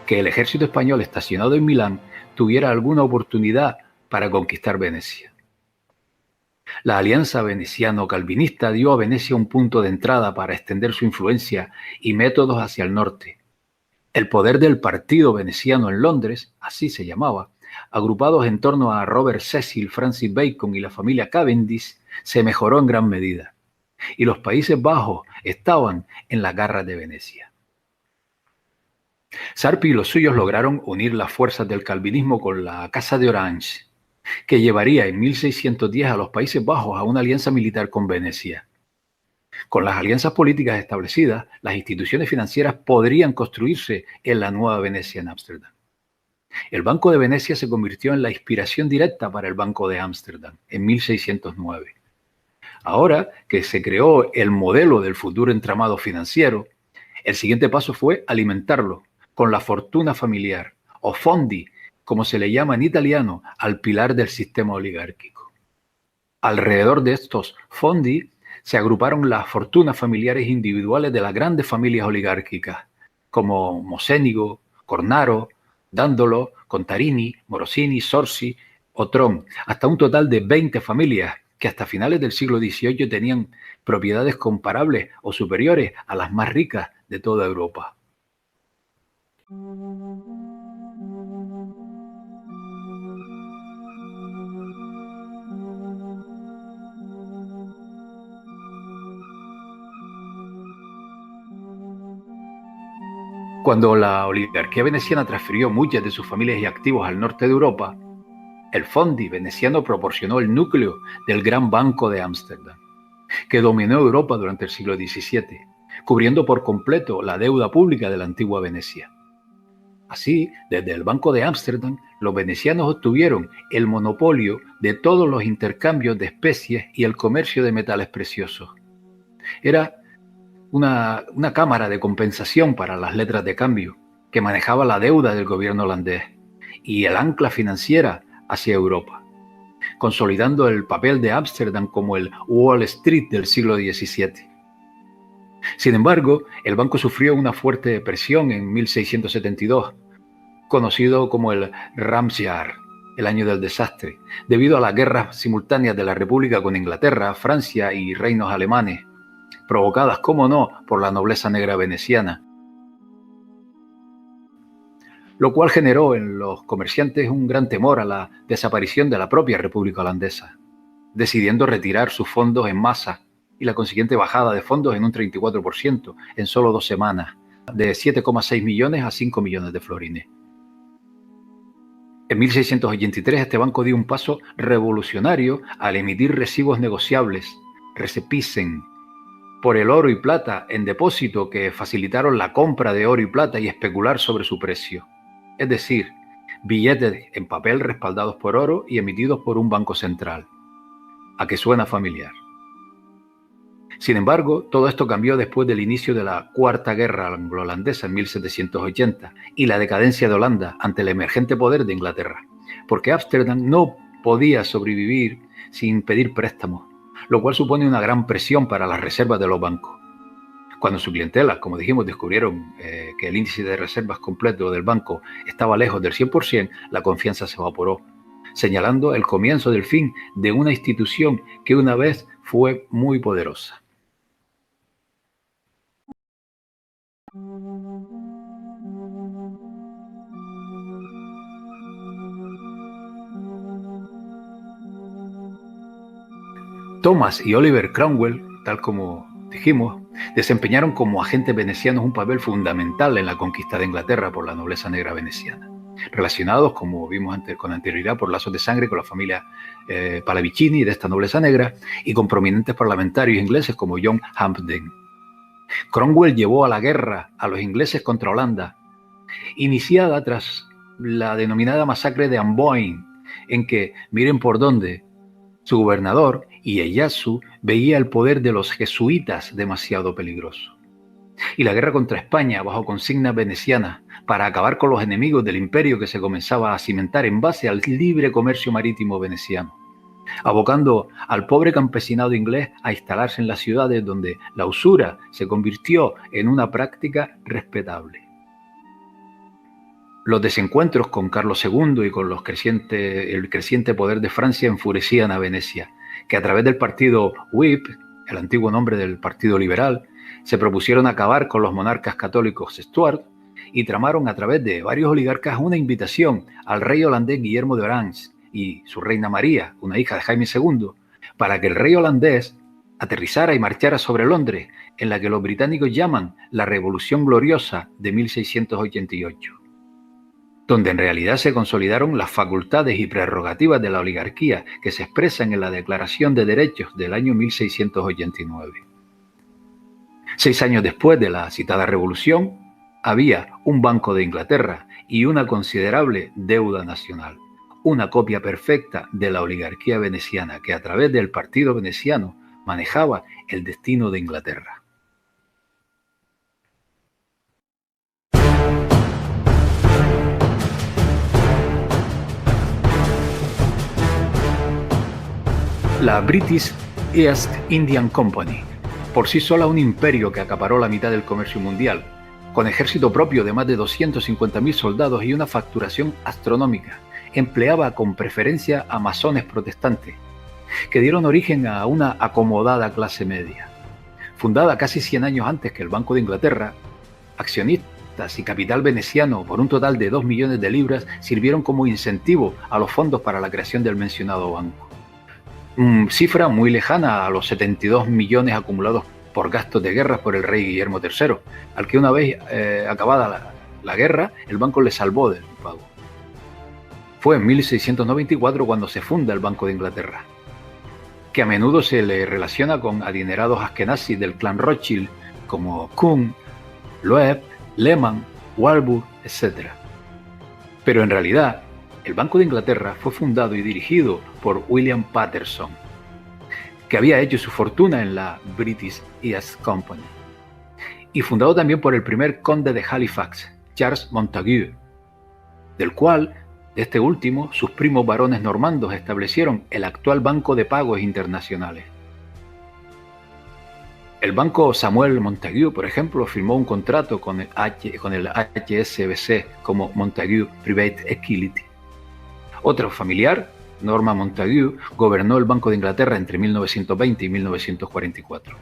[SPEAKER 1] que el ejército español estacionado en Milán tuviera alguna oportunidad para conquistar Venecia. La alianza veneciano-calvinista dio a Venecia un punto de entrada para extender su influencia y métodos hacia el norte. El poder del partido veneciano en Londres, así se llamaba, agrupados en torno a Robert Cecil, Francis Bacon y la familia Cavendish, se mejoró en gran medida. Y los Países Bajos estaban en las garras de Venecia. Sarpi y los suyos lograron unir las fuerzas del calvinismo con la Casa de Orange, que llevaría en 1610 a los Países Bajos a una alianza militar con Venecia. Con las alianzas políticas establecidas, las instituciones financieras podrían construirse en la nueva Venecia en Ámsterdam. El Banco de Venecia se convirtió en la inspiración directa para el Banco de Ámsterdam en 1609. Ahora que se creó el modelo del futuro entramado financiero, el siguiente paso fue alimentarlo con la fortuna familiar, o fondi, como se le llama en italiano, al pilar del sistema oligárquico. Alrededor de estos fondi se agruparon las fortunas familiares individuales de las grandes familias oligárquicas, como Mocenigo, Cornaro, Dandolo, Contarini, Morosini, Sorsi o Tron, hasta un total de 20 familias que hasta finales del siglo XVIII tenían propiedades comparables o superiores a las más ricas de toda Europa. Cuando la oligarquía veneciana transfirió muchas de sus familias y activos al norte de Europa, el Fondi veneciano proporcionó el núcleo del Gran Banco de Ámsterdam, que dominó Europa durante el siglo XVII, cubriendo por completo la deuda pública de la antigua Venecia. Así, desde el Banco de Ámsterdam, los venecianos obtuvieron el monopolio de todos los intercambios de especies y el comercio de metales preciosos. Era una cámara de compensación para las letras de cambio que manejaba la deuda del gobierno holandés y el ancla financiera hacia Europa, consolidando el papel de Ámsterdam como el Wall Street del siglo XVII. Sin embargo, el banco sufrió una fuerte depresión en 1672, conocido como el Ramsjahr, el año del desastre, debido a las guerras simultáneas de la República con Inglaterra, Francia y reinos alemanes, provocadas, como no, por la nobleza negra veneciana, lo cual generó en los comerciantes un gran temor a la desaparición de la propia República Holandesa, decidiendo retirar sus fondos en masa y la consiguiente bajada de fondos en un 34% en solo 2 semanas, de 7,6 millones a 5 millones de florines. En 1683 este banco dio un paso revolucionario al emitir recibos negociables, Recipicen, por el oro y plata en depósito que facilitaron la compra de oro y plata y especular sobre su precio. Es decir, billetes en papel respaldados por oro y emitidos por un banco central. ¿A qué suena familiar? Sin embargo, todo esto cambió después del inicio de la Cuarta Guerra Anglo-Holandesa en 1780 y la decadencia de Holanda ante el emergente poder de Inglaterra, porque Ámsterdam no podía sobrevivir sin pedir préstamos, lo cual supone una gran presión para las reservas de los bancos. Cuando su clientela, como dijimos, descubrieron que el índice de reservas completo del banco estaba lejos del 100%, la confianza se evaporó, señalando el comienzo del fin de una institución que una vez fue muy poderosa. Thomas y Oliver Cromwell, tal como dijimos, desempeñaron como agentes venecianos un papel fundamental en la conquista de Inglaterra por la nobleza negra veneciana, relacionados, como vimos antes, con anterioridad por lazos de sangre con la familia Pallavicini de esta nobleza negra y con prominentes parlamentarios ingleses como John Hampden. Cromwell llevó a la guerra a los ingleses contra Holanda, iniciada tras la denominada masacre de Amboine, en que, miren por dónde, su gobernador, Ieyasu, veía el poder de los jesuitas demasiado peligroso. Y la guerra contra España, bajo consignas venecianas, para acabar con los enemigos del imperio que se comenzaba a cimentar en base al libre comercio marítimo veneciano, abocando al pobre campesinado inglés a instalarse en las ciudades donde la usura se convirtió en una práctica respetable. Los desencuentros con Carlos II y con el creciente poder de Francia enfurecían a Venecia, que a través del partido Whip, el antiguo nombre del Partido Liberal, se propusieron acabar con los monarcas católicos Stuart y tramaron a través de varios oligarcas una invitación al rey holandés Guillermo de Orange y su reina María, una hija de Jaime II, para que el rey holandés aterrizara y marchara sobre Londres, en la que los británicos llaman la Revolución Gloriosa de 1688. Donde en realidad se consolidaron las facultades y prerrogativas de la oligarquía que se expresan en la Declaración de Derechos del año 1689. 6 años después de la citada revolución, había un Banco de Inglaterra y una considerable deuda nacional, una copia perfecta de la oligarquía veneciana que a través del partido veneciano manejaba el destino de Inglaterra. La British East Indian Company, por sí sola un imperio que acaparó la mitad del comercio mundial, con ejército propio de más de 250.000 soldados y una facturación astronómica, empleaba con preferencia a masones protestantes, que dieron origen a una acomodada clase media. Fundada casi 100 años antes que el Banco de Inglaterra, accionistas y capital veneciano por un total de 2 millones de libras sirvieron como incentivo a los fondos para la creación del mencionado banco. Cifra muy lejana a los 72 millones acumulados por gastos de guerra por el rey Guillermo III, al que una vez acabada la guerra, el banco le salvó del pago. Fue en 1694 cuando se funda el Banco de Inglaterra, que a menudo se le relaciona con adinerados askenazis del clan Rothschild como Kuhn, Loeb, Lehman, Warburg, etc. Pero en realidad, el Banco de Inglaterra fue fundado y dirigido por William Paterson, que había hecho su fortuna en la British East Company, y fundado también por el primer conde de Halifax, Charles Montague, del cual, de este último, sus primos varones normandos establecieron el actual Banco de Pagos Internacionales. El Banco Samuel Montague, por ejemplo, firmó un contrato con el HSBC como Montague Private Equity. Otro familiar, Norman Montague, gobernó el Banco de Inglaterra entre 1920 y 1944.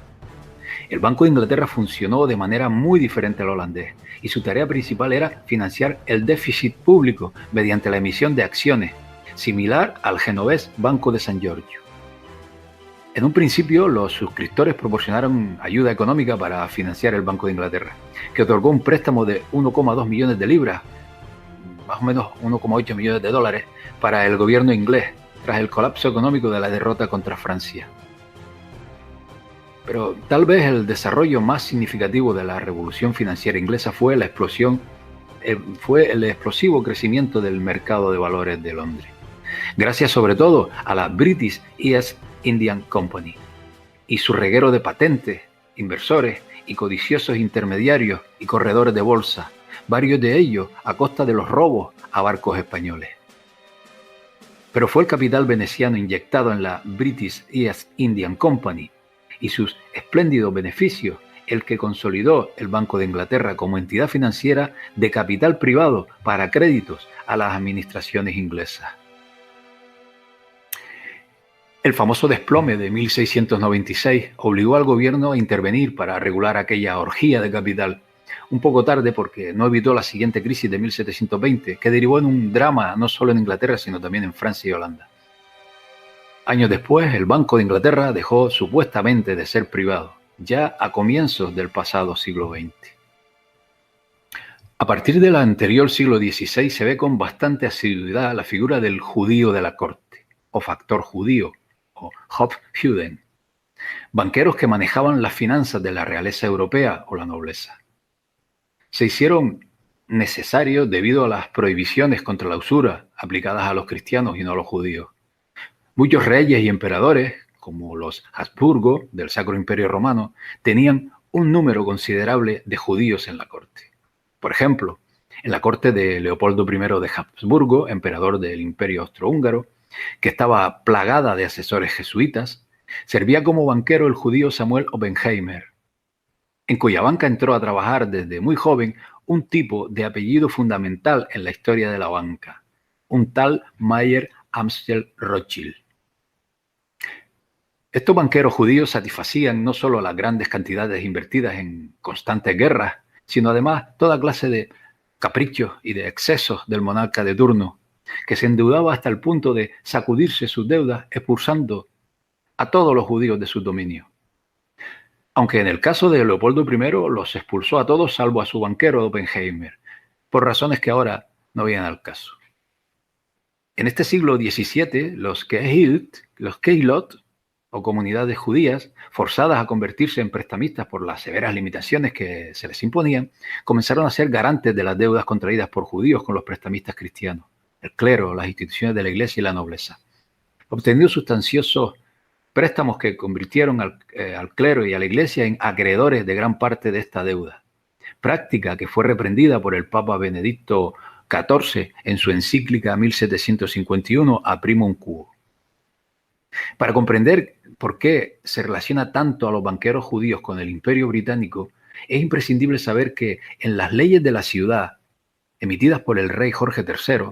[SPEAKER 1] El Banco de Inglaterra funcionó de manera muy diferente al holandés y su tarea principal era financiar el déficit público mediante la emisión de acciones, similar al genovés Banco de San Giorgio. En un principio, los suscriptores proporcionaron ayuda económica para financiar el Banco de Inglaterra, que otorgó un préstamo de 1,2 millones de libras, más o menos 1,8 millones de dólares, para el gobierno inglés, tras el colapso económico de la derrota contra Francia. Pero tal vez el desarrollo más significativo de la revolución financiera inglesa fue el explosivo crecimiento del mercado de valores de Londres, gracias sobre todo a la British East India Company y su reguero de patentes, inversores y codiciosos intermediarios y corredores de bolsa, varios de ellos a costa de los robos a barcos españoles. Pero fue el capital veneciano inyectado en la British East India Company y sus espléndidos beneficios el que consolidó el Banco de Inglaterra como entidad financiera de capital privado para créditos a las administraciones inglesas. El famoso desplome de 1696 obligó al gobierno a intervenir para regular aquella orgía de capital, un poco tarde porque no evitó la siguiente crisis de 1720, que derivó en un drama no solo en Inglaterra, sino también en Francia y Holanda. Años después, el Banco de Inglaterra dejó supuestamente de ser privado, ya a comienzos del pasado siglo XX. A partir del anterior siglo XVI se ve con bastante asiduidad la figura del judío de la corte, o factor judío, o Hofjuden, banqueros que manejaban las finanzas de la realeza europea o la nobleza. Se hicieron necesarios debido a las prohibiciones contra la usura aplicadas a los cristianos y no a los judíos. Muchos reyes y emperadores, como los Habsburgo del Sacro Imperio Romano, tenían un número considerable de judíos en la corte. Por ejemplo, en la corte de Leopoldo I de Habsburgo, emperador del Imperio Austrohúngaro, que estaba plagada de asesores jesuitas, servía como banquero el judío Samuel Oppenheimer, en cuya banca entró a trabajar desde muy joven un tipo de apellido fundamental en la historia de la banca, un tal Mayer Amschel Rothschild. Estos banqueros judíos satisfacían no solo las grandes cantidades invertidas en constantes guerras, sino además toda clase de caprichos y de excesos del monarca de turno, que se endeudaba hasta el punto de sacudirse sus deudas expulsando a todos los judíos de su dominio. Aunque en el caso de Leopoldo I los expulsó a todos salvo a su banquero Oppenheimer, por razones que ahora no vienen al caso. En este siglo XVII, los Keilot, o comunidades judías, forzadas a convertirse en prestamistas por las severas limitaciones que se les imponían, comenzaron a ser garantes de las deudas contraídas por judíos con los prestamistas cristianos, el clero, las instituciones de la iglesia y la nobleza, obteniendo sustanciosos préstamos que convirtieron al clero y a la iglesia en acreedores de gran parte de esta deuda, práctica que fue reprendida por el Papa Benedicto XIV en su encíclica 1751 A Primum Quo. Para comprender por qué se relaciona tanto a los banqueros judíos con el Imperio Británico, es imprescindible saber que en las leyes de la ciudad, emitidas por el rey Jorge III,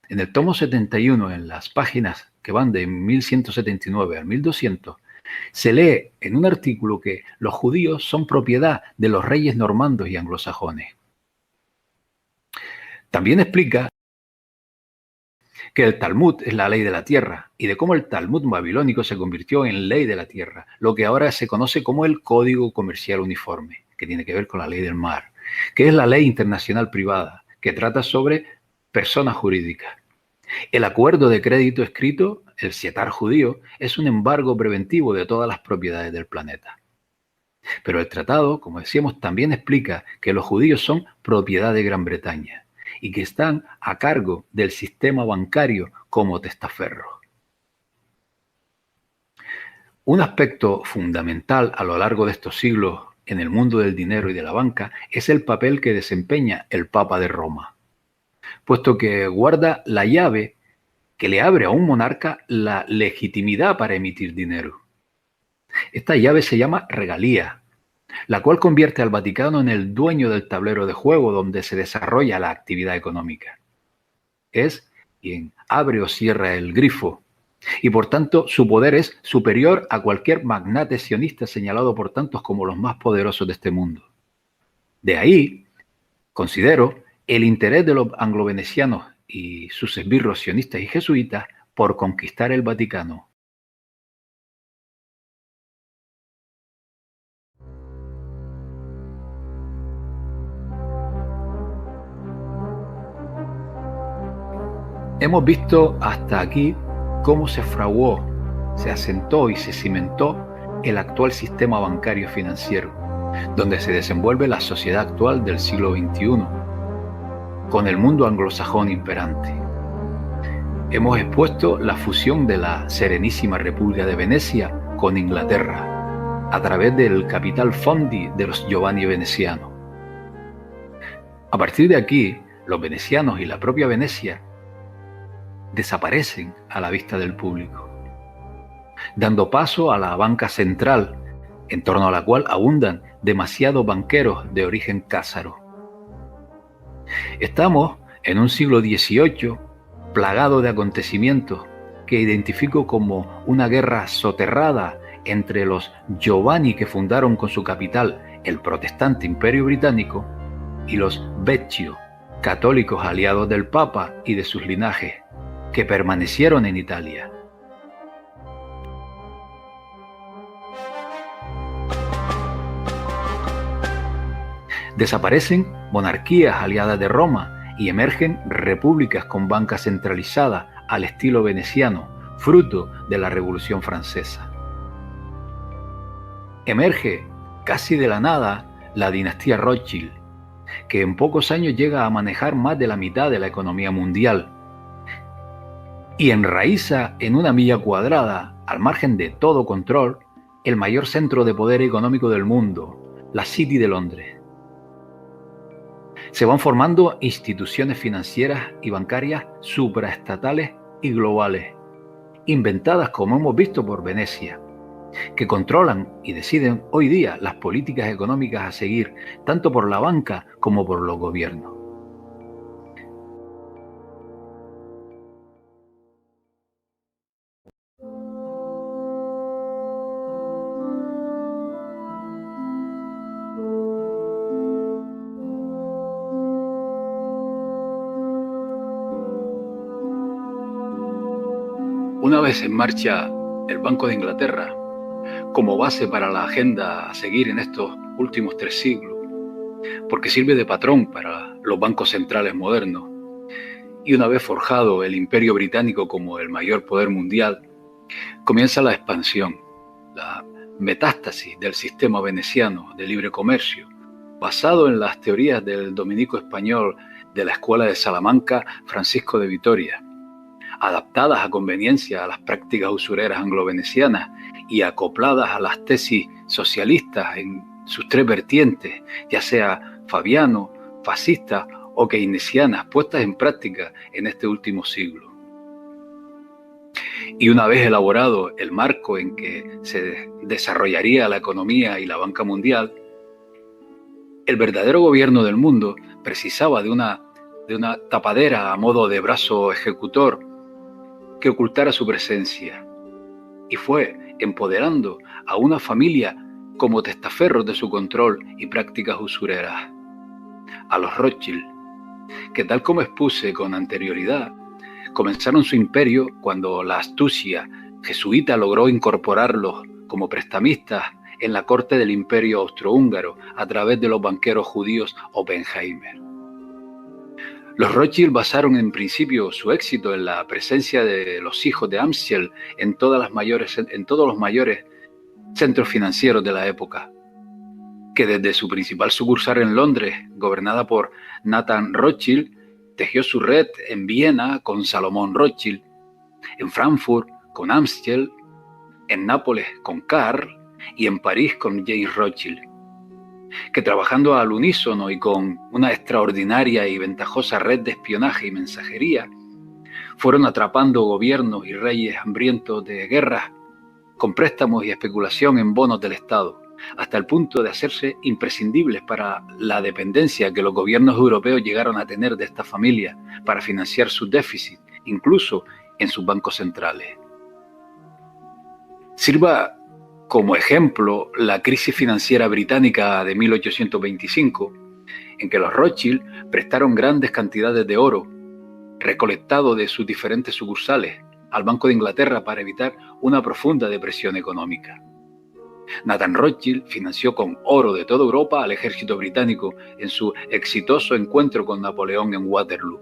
[SPEAKER 1] en el tomo 71, en las páginas que van de 1179 al 1200, se lee en un artículo que los judíos son propiedad de los reyes normandos y anglosajones. También explica que el Talmud es la ley de la tierra y de cómo el Talmud babilónico se convirtió en ley de la tierra, lo que ahora se conoce como el Código Comercial Uniforme, que tiene que ver con la ley del mar, que es la ley internacional privada, que trata sobre personas jurídicas. El acuerdo de crédito escrito, el Sietar judío, es un embargo preventivo de todas las propiedades del planeta. Pero el tratado, como decíamos, también explica que los judíos son propiedad de Gran Bretaña y que están a cargo del sistema bancario como testaferros. Un aspecto fundamental a lo largo de estos siglos en el mundo del dinero y de la banca es el papel que desempeña el Papa de Roma, puesto que guarda la llave que le abre a un monarca la legitimidad para emitir dinero. Esta llave se llama regalía, la cual convierte al Vaticano en el dueño del tablero de juego donde se desarrolla la actividad económica. Es quien abre o cierra el grifo, y por tanto su poder es superior a cualquier magnate sionista señalado por tantos como los más poderosos de este mundo. De ahí, considero, el interés de los anglo-venecianos y sus esbirros sionistas y jesuitas por conquistar el Vaticano. Hemos visto hasta aquí cómo se fraguó, se asentó y se cimentó el actual sistema bancario financiero, donde se desenvuelve la sociedad actual del siglo XXI, con el mundo anglosajón imperante. Hemos expuesto la fusión de la Serenísima República de Venecia con Inglaterra, a través del capital fondi de los Giovanni venecianos. A partir de aquí, los venecianos y la propia Venecia desaparecen a la vista del público, dando paso a la banca central, en torno a la cual abundan demasiados banqueros de origen cázaro. Estamos en un siglo XVIII plagado de acontecimientos que identifico como una guerra soterrada entre los Giovanni que fundaron con su capital el protestante Imperio Británico y los Vecchio, católicos aliados del Papa y de sus linajes, que permanecieron en Italia. Desaparecen monarquías aliadas de Roma y emergen repúblicas con banca centralizada al estilo veneciano, fruto de la Revolución Francesa. Emerge, casi de la nada, la dinastía Rothschild, que en pocos años llega a manejar más de la mitad de la economía mundial y enraiza en una milla cuadrada, al margen de todo control, el mayor centro de poder económico del mundo, la City de Londres. Se van formando instituciones financieras y bancarias supraestatales y globales, inventadas, como hemos visto, por Venecia, que controlan y deciden hoy día las políticas económicas a seguir, tanto por la banca como por los gobiernos. Una vez en marcha el Banco de Inglaterra, como base para la agenda a seguir en estos últimos 3 siglos, porque sirve de patrón para los bancos centrales modernos, y una vez forjado el Imperio Británico como el mayor poder mundial, comienza la expansión, la metástasis del sistema veneciano de libre comercio, basado en las teorías del dominico español de la Escuela de Salamanca, Francisco de Vitoria, adaptadas a conveniencia a las prácticas usureras anglo-venecianas y acopladas a las tesis socialistas en sus 3 vertientes, ya sea fabiano, fascista o keynesianas, puestas en práctica en este último siglo. Y una vez elaborado el marco en que se desarrollaría la economía y la banca mundial, el verdadero gobierno del mundo precisaba de una tapadera a modo de brazo ejecutor que ocultara su presencia, y fue empoderando a una familia como testaferros de su control y prácticas usureras, a los Rothschild, que, tal como expuse con anterioridad, comenzaron su imperio cuando la astucia jesuita logró incorporarlos como prestamistas en la corte del Imperio Austrohúngaro a través de los banqueros judíos Oppenheimer. Los Rothschild basaron en principio su éxito en la presencia de los hijos de Amschel en todos los mayores centros financieros de la época, que desde su principal sucursal en Londres, gobernada por Nathan Rothschild, tejió su red en Viena con Salomón Rothschild, en Frankfurt con Amschel, en Nápoles con Karl y en París con James Rothschild, que trabajando al unísono y con una extraordinaria y ventajosa red de espionaje y mensajería, fueron atrapando gobiernos y reyes hambrientos de guerras con préstamos y especulación en bonos del Estado, hasta el punto de hacerse imprescindibles para la dependencia que los gobiernos europeos llegaron a tener de esta familia para financiar sus déficits, incluso en sus bancos centrales. Sirva como ejemplo la crisis financiera británica de 1825, en que los Rothschild prestaron grandes cantidades de oro, recolectado de sus diferentes sucursales, al Banco de Inglaterra para evitar una profunda depresión económica. Nathan Rothschild financió con oro de toda Europa al ejército británico en su exitoso encuentro con Napoleón en Waterloo.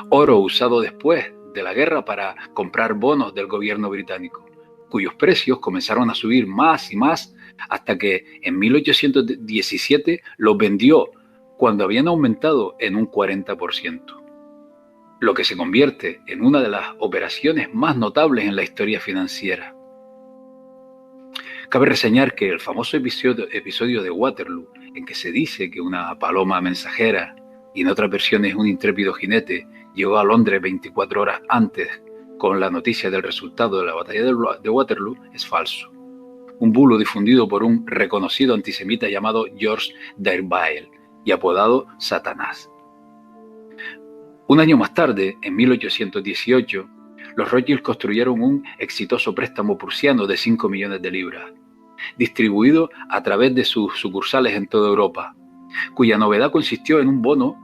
[SPEAKER 1] Oro usado después de la guerra para comprar bonos del gobierno británico, cuyos precios comenzaron a subir más y más hasta que en 1817 los vendió cuando habían aumentado en un 40%, lo que se convierte en una de las operaciones más notables en la historia financiera. Cabe reseñar que el famoso episodio de Waterloo, en que se dice que una paloma mensajera y en otras versiones un intrépido jinete llegó a Londres 24 horas antes con la noticia del resultado de la batalla de Waterloo, es falso. Un bulo difundido por un reconocido antisemita llamado George Dervael y apodado Satanás. Un año más tarde, en 1818, los Rothschild construyeron un exitoso préstamo prusiano de 5 millones de libras, distribuido a través de sus sucursales en toda Europa, cuya novedad consistió en un bono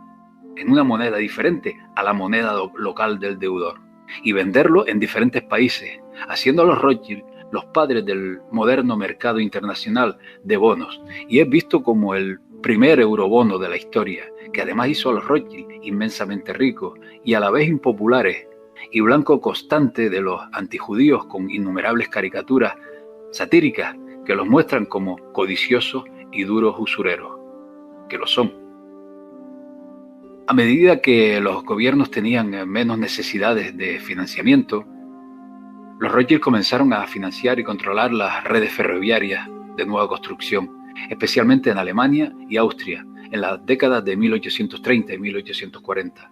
[SPEAKER 1] en una moneda diferente a la moneda local del deudor y venderlo en diferentes países, haciendo a los Rothschild los padres del moderno mercado internacional de bonos, y es visto como el primer eurobono de la historia, que además hizo a los Rothschild inmensamente ricos y a la vez impopulares y blanco constante de los antijudíos con innumerables caricaturas satíricas que los muestran como codiciosos y duros usureros, que lo son. A medida que los gobiernos tenían menos necesidades de financiamiento, los Rothschild comenzaron a financiar y controlar las redes ferroviarias de nueva construcción, especialmente en Alemania y Austria, en las décadas de 1830 y 1840.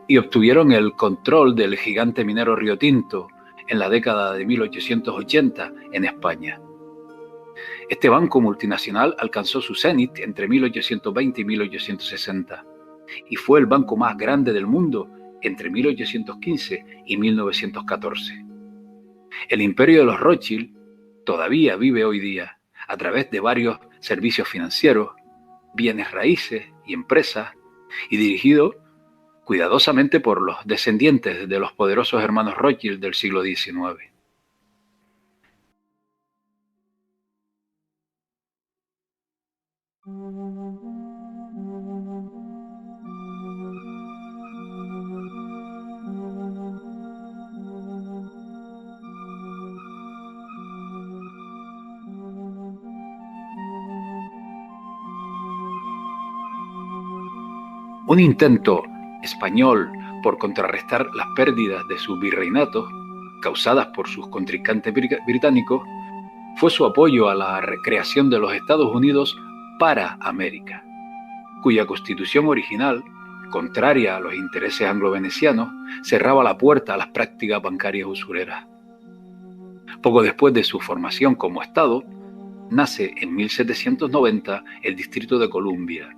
[SPEAKER 1] Y obtuvieron el control del gigante minero Río Tinto en la década de 1880 en España. Este banco multinacional alcanzó su cenit entre 1820 y 1860 y fue el banco más grande del mundo entre 1815 y 1914. El imperio de los Rothschild todavía vive hoy día a través de varios servicios financieros, bienes raíces y empresas, y dirigido cuidadosamente por los descendientes de los poderosos hermanos Rothschild del siglo XIX. Un intento español por contrarrestar las pérdidas de sus virreinatos causadas por sus contrincantes británicos fue su apoyo a la creación de los Estados Unidos para América, cuya constitución original, contraria a los intereses anglo-venecianos, cerraba la puerta a las prácticas bancarias usureras. Poco después de su formación como Estado, nace en 1790 el Distrito de Columbia,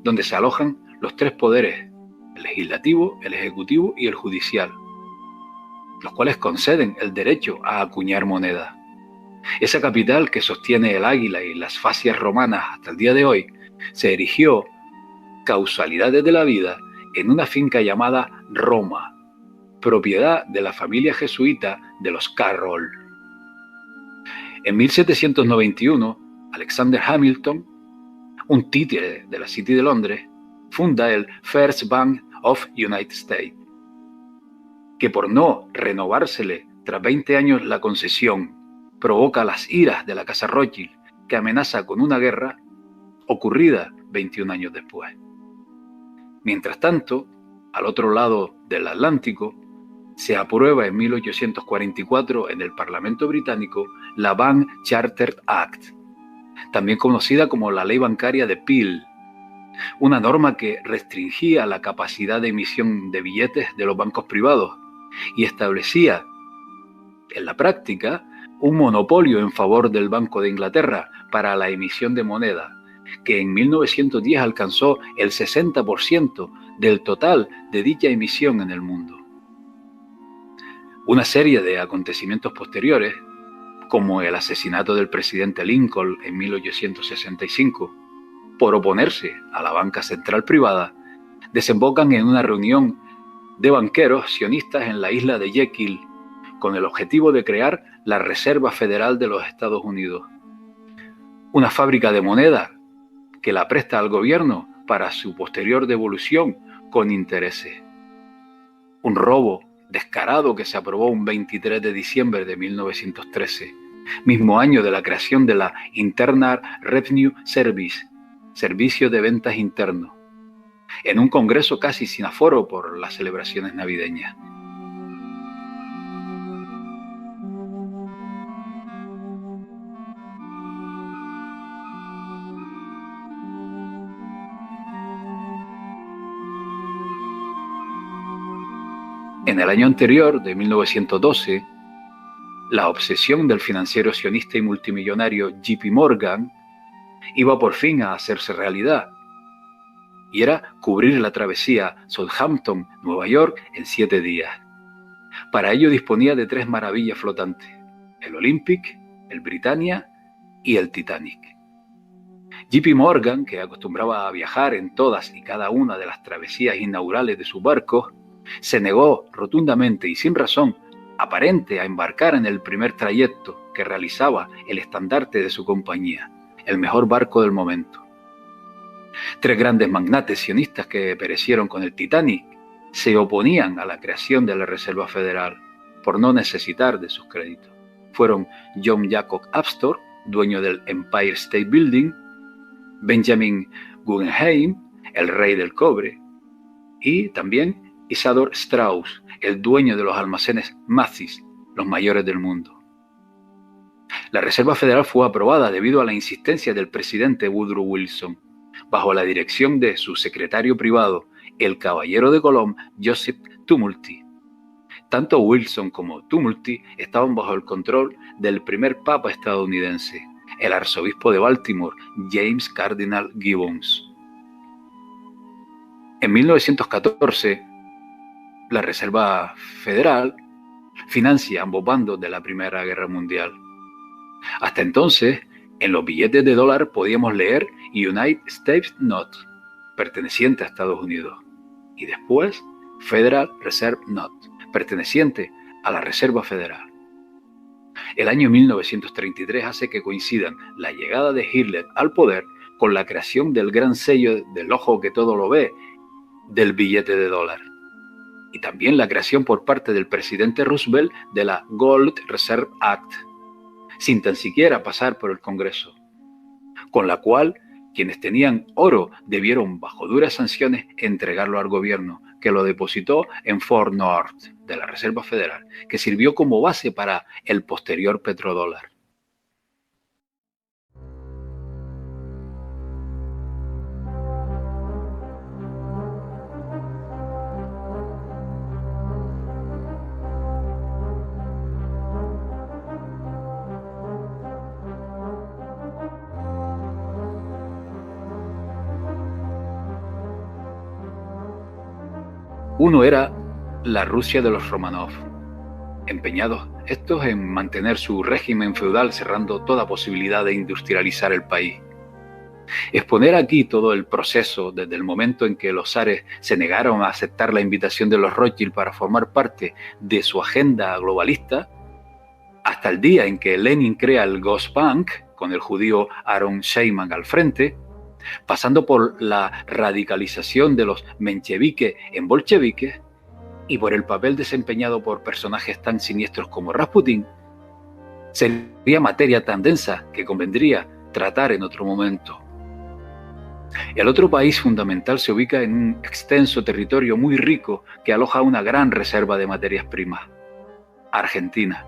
[SPEAKER 1] donde se alojan los tres poderes, el legislativo, el ejecutivo y el judicial, los cuales conceden el derecho a acuñar moneda. Esa capital que sostiene el águila y las fascias romanas hasta el día de hoy, se erigió, causalidades de la vida, en una finca llamada Roma, propiedad de la familia jesuita de los Carroll. En 1791, Alexander Hamilton, un títere de la City de Londres, funda el First Bank of United States, que por no renovársele tras 20 años la concesión, provoca las iras de la Casa Rothschild, que amenaza con una guerra ocurrida 21 años después. Mientras tanto, al otro lado del Atlántico, se aprueba en 1844 en el Parlamento británico la Bank Charter Act, también conocida como la Ley Bancaria de Peel, una norma que restringía la capacidad de emisión de billetes de los bancos privados y establecía, en la práctica, un monopolio en favor del Banco de Inglaterra para la emisión de moneda, que en 1910 alcanzó el 60% del total de dicha emisión en el mundo. Una serie de acontecimientos posteriores, como el asesinato del presidente Lincoln en 1865, por oponerse a la banca central privada, desembocan en una reunión de banqueros sionistas en la isla de Jekyll, con el objetivo de crear la Reserva Federal de los Estados Unidos, una fábrica de moneda que la presta al gobierno para su posterior devolución con intereses. Un robo descarado que se aprobó un 23 de diciembre de 1913, mismo año de la creación de la Internal Revenue Service, Servicio de Ventas Interno, en un congreso casi sin aforo por las celebraciones navideñas. En el año anterior, de 1912, la obsesión del financiero sionista y multimillonario J.P. Morgan iba por fin a hacerse realidad, y era cubrir la travesía Southampton-Nueva York en 7 días. Para ello disponía de 3 maravillas flotantes: el Olympic, el Britannia y el Titanic. J.P. Morgan, que acostumbraba a viajar en todas y cada una de las travesías inaugurales de sus barcos, se negó rotundamente y sin razón aparente a embarcar en el primer trayecto que realizaba el estandarte de su compañía, el mejor barco del momento. 3 grandes magnates sionistas que perecieron con el Titanic se oponían a la creación de la Reserva Federal por no necesitar de sus créditos. Fueron John Jacob Astor, dueño del Empire State Building, Benjamin Guggenheim, el rey del cobre, y también Isadore Strauss, el dueño de los almacenes Macy's, los mayores del mundo. La Reserva Federal fue aprobada debido a la insistencia del presidente Woodrow Wilson, bajo la dirección de su secretario privado, el caballero de Colón, Joseph Tumulty. Tanto Wilson como Tumulty estaban bajo el control del primer papa estadounidense, el arzobispo de Baltimore, James Cardinal Gibbons. En 1914, la Reserva Federal financia ambos bandos de la Primera Guerra Mundial. Hasta entonces, en los billetes de dólar podíamos leer United States Note, perteneciente a Estados Unidos, y después Federal Reserve Note, perteneciente a la Reserva Federal. El año 1933 hace que coincidan la llegada de Hitler al poder con la creación del gran sello del ojo que todo lo ve, del billete de dólar, y también la creación por parte del presidente Roosevelt de la Gold Reserve Act, sin tan siquiera pasar por el Congreso, con la cual quienes tenían oro debieron, bajo duras sanciones, entregarlo al gobierno, que lo depositó en Fort North de la Reserva Federal, que sirvió como base para el posterior petrodólar. Uno era la Rusia de los Romanov, empeñados estos en mantener su régimen feudal, cerrando toda posibilidad de industrializar el país. Exponer aquí todo el proceso desde el momento en que los zares se negaron a aceptar la invitación de los Rothschild para formar parte de su agenda globalista hasta el día en que Lenin crea el Gosbank, con el judío Aaron Sheinman al frente, pasando por la radicalización de los mencheviques en bolcheviques y por el papel desempeñado por personajes tan siniestros como Rasputín, sería materia tan densa que convendría tratar en otro momento. El otro país fundamental se ubica en un extenso territorio muy rico que aloja una gran reserva de materias primas: Argentina.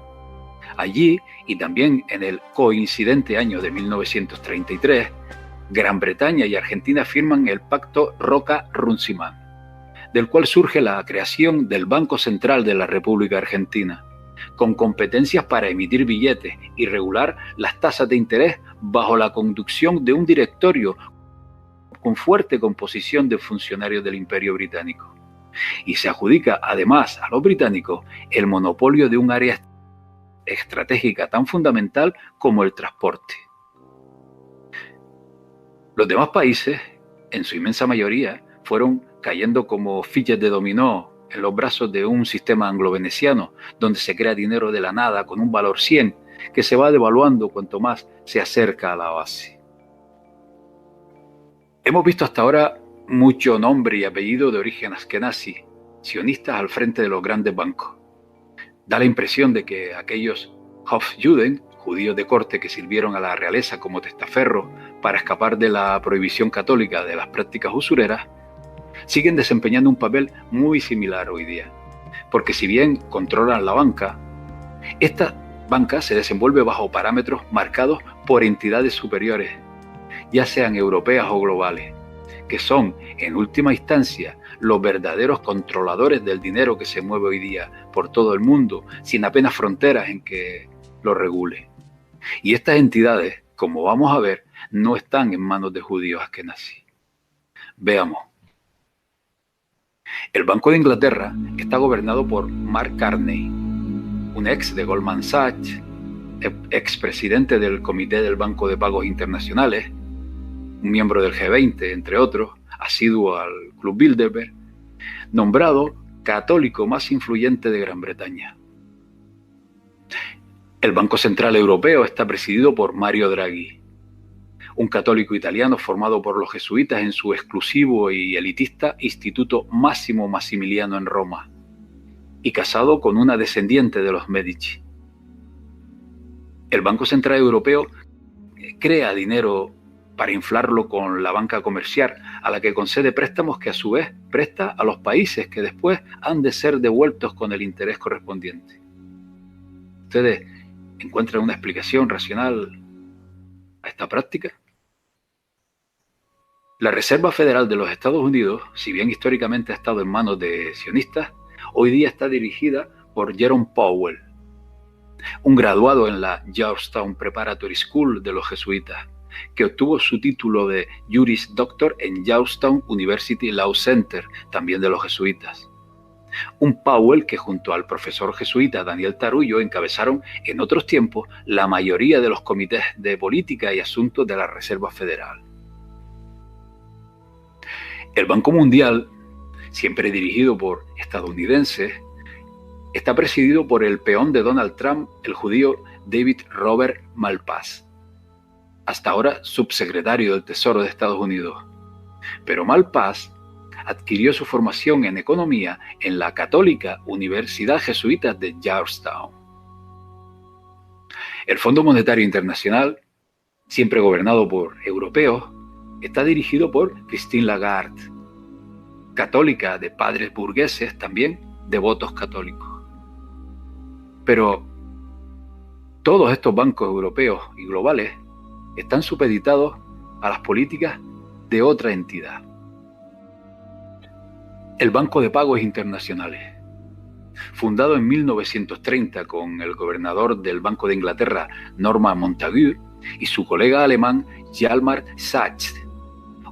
[SPEAKER 1] Allí, y también en el coincidente año de 1933, Gran Bretaña y Argentina firman el Pacto Roca-Runciman, del cual surge la creación del Banco Central de la República Argentina, con competencias para emitir billetes y regular las tasas de interés bajo la conducción de un directorio con fuerte composición de funcionarios del Imperio Británico. Y se adjudica además a los británicos el monopolio de un área estratégica tan fundamental como el transporte. Los demás países, en su inmensa mayoría, fueron cayendo como fichas de dominó en los brazos de un sistema anglo-veneciano, donde se crea dinero de la nada con un valor 100, que se va devaluando cuanto más se acerca a la base. Hemos visto hasta ahora mucho nombre y apellido de origen askenazi, sionistas al frente de los grandes bancos. Da la impresión de que aquellos Hofjuden, judíos de corte que sirvieron a la realeza como testaferros para escapar de la prohibición católica de las prácticas usureras, siguen desempeñando un papel muy similar hoy día. Porque si bien controlan la banca, esta banca se desenvuelve bajo parámetros marcados por entidades superiores, ya sean europeas o globales, que son, en última instancia, los verdaderos controladores del dinero que se mueve hoy día por todo el mundo, sin apenas fronteras en que lo regule. Y estas entidades, como vamos a ver, no están en manos de judíos askenazí. Veamos. El Banco de Inglaterra está gobernado por Mark Carney, un ex de Goldman Sachs, expresidente del Comité del Banco de Pagos Internacionales, un miembro del G20, entre otros, asiduo al Club Bilderberg, nombrado católico más influyente de Gran Bretaña. El Banco Central Europeo está presidido por Mario Draghi, un católico italiano formado por los jesuitas en su exclusivo y elitista Instituto Massimo Massimiliano en Roma, y casado con una descendiente de los Medici. El Banco Central Europeo crea dinero para inflarlo con la banca comercial, a la que concede préstamos que a su vez presta a los países que después han de ser devueltos con el interés correspondiente. ¿Ustedes encuentran una explicación racional a esta práctica? La Reserva Federal de los Estados Unidos, si bien históricamente ha estado en manos de sionistas, hoy día está dirigida por Jerome Powell, un graduado en la Georgetown Preparatory School de los jesuitas, que obtuvo su título de Juris Doctor en Georgetown University Law Center, también de los jesuitas. Un Powell que junto al profesor jesuita Daniel Tarullo encabezaron en otros tiempos la mayoría de los comités de política y asuntos de la Reserva Federal. El Banco Mundial, siempre dirigido por estadounidenses, está presidido por el peón de Donald Trump, el judío David Robert Malpass, hasta ahora subsecretario del Tesoro de Estados Unidos. Pero Malpass adquirió su formación en economía en la católica Universidad Jesuita de Georgetown. El Fondo Monetario Internacional, siempre gobernado por europeos, está dirigido por Christine Lagarde, católica de padres burgueses, también devotos católicos. Pero todos estos bancos europeos y globales están supeditados a las políticas de otra entidad: el Banco de Pagos Internacionales. Fundado en 1930 con el gobernador del Banco de Inglaterra, Norman Montagu, y su colega alemán, Hjalmar Sachs,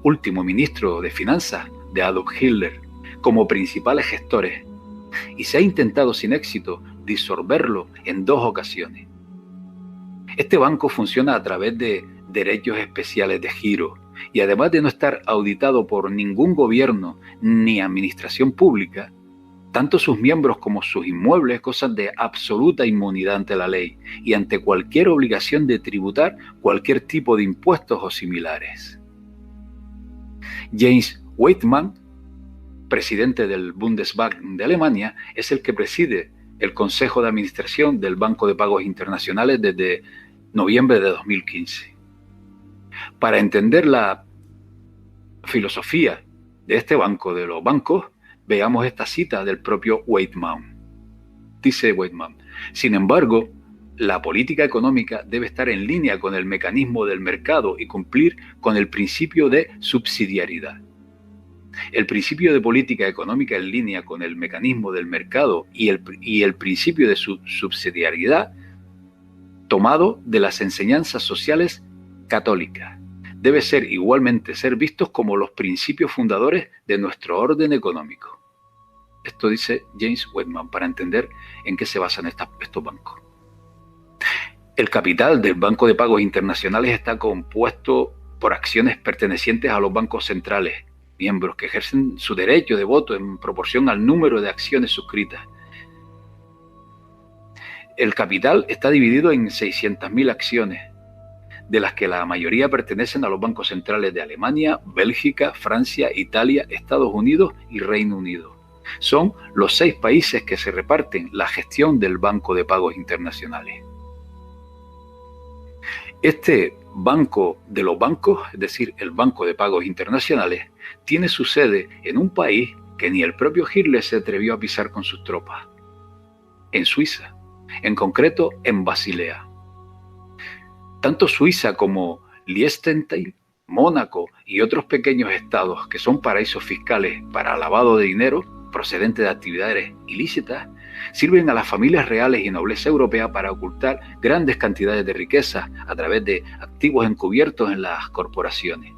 [SPEAKER 1] último ministro de Finanzas de Adolf Hitler, como principales gestores, y se ha intentado sin éxito disolverlo en 2 ocasiones. Este banco funciona a través de derechos especiales de giro, y además de no estar auditado por ningún gobierno ni administración pública, tanto sus miembros como sus inmuebles gozan de absoluta inmunidad ante la ley y ante cualquier obligación de tributar cualquier tipo de impuestos o similares. James Weidmann, presidente del Bundesbank de Alemania, es el que preside el Consejo de Administración del Banco de Pagos Internacionales desde noviembre de 2015. Para entender la filosofía de este banco, de los bancos, veamos esta cita del propio Weidmann. Dice Weidmann: sin embargo, la política económica debe estar en línea con el mecanismo del mercado y cumplir con el principio de subsidiariedad. El principio de política económica en línea con el mecanismo del mercado y el principio de subsidiariedad, tomado de las enseñanzas sociales católicas, debe ser igualmente vistos como los principios fundadores de nuestro orden económico. Esto dice James Weidmann, para entender en qué se basan estos bancos. El capital del Banco de Pagos Internacionales está compuesto por acciones pertenecientes a los bancos centrales, miembros que ejercen su derecho de voto en proporción al número de acciones suscritas. El capital está dividido en 600.000 acciones, de las que la mayoría pertenecen a los bancos centrales de Alemania, Bélgica, Francia, Italia, Estados Unidos y Reino Unido. Son los 6 países que se reparten la gestión del Banco de Pagos Internacionales. Este banco de los bancos, es decir, el Banco de Pagos Internacionales, tiene su sede en un país que ni el propio Hitler se atrevió a pisar con sus tropas, en Suiza, en concreto en Basilea. Tanto Suiza como Liechtenstein, Mónaco y otros pequeños estados que son paraísos fiscales para lavado de dinero procedente de actividades ilícitas, sirven a las familias reales y nobleza europea para ocultar grandes cantidades de riqueza a través de activos encubiertos en las corporaciones,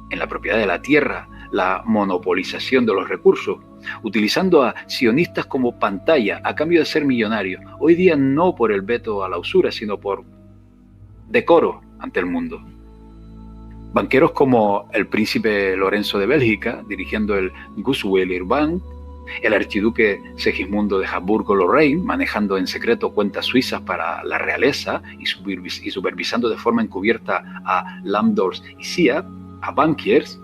[SPEAKER 1] en la propiedad de la tierra, la monopolización de los recursos, utilizando a sionistas como pantalla a cambio de ser millonarios, hoy día no por el veto a la usura, sino por decoro ante el mundo. Banqueros como el príncipe Lorenzo de Bélgica, dirigiendo el Gusweiler Bank, el archiduque Segismundo de Habsburgo-Lorraine, manejando en secreto cuentas suizas para la realeza y supervisando de forma encubierta a Landors y Sia, a bankiers,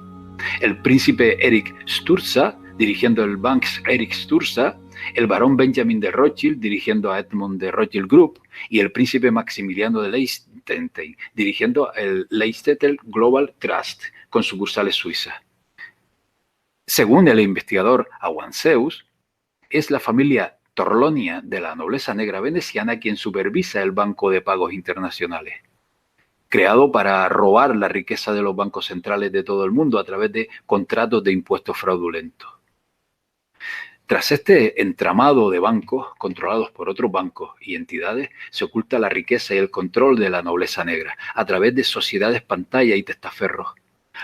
[SPEAKER 1] el príncipe Erich Sturza, dirigiendo el Banks Erich Sturza, el barón Benjamin de Rothschild, dirigiendo a Edmund de Rothschild Group, y el príncipe Maximiliano de Liechtenstein, dirigiendo el Liechtenstein Global Trust, con sucursales suizas. Según el investigador Awanseus, es la familia Torlonia de la nobleza negra veneciana quien supervisa el Banco de Pagos Internacionales, creado para robar la riqueza de los bancos centrales de todo el mundo a través de contratos de impuestos fraudulentos. Tras este entramado de bancos controlados por otros bancos y entidades, se oculta la riqueza y el control de la nobleza negra a través de sociedades pantalla y testaferros,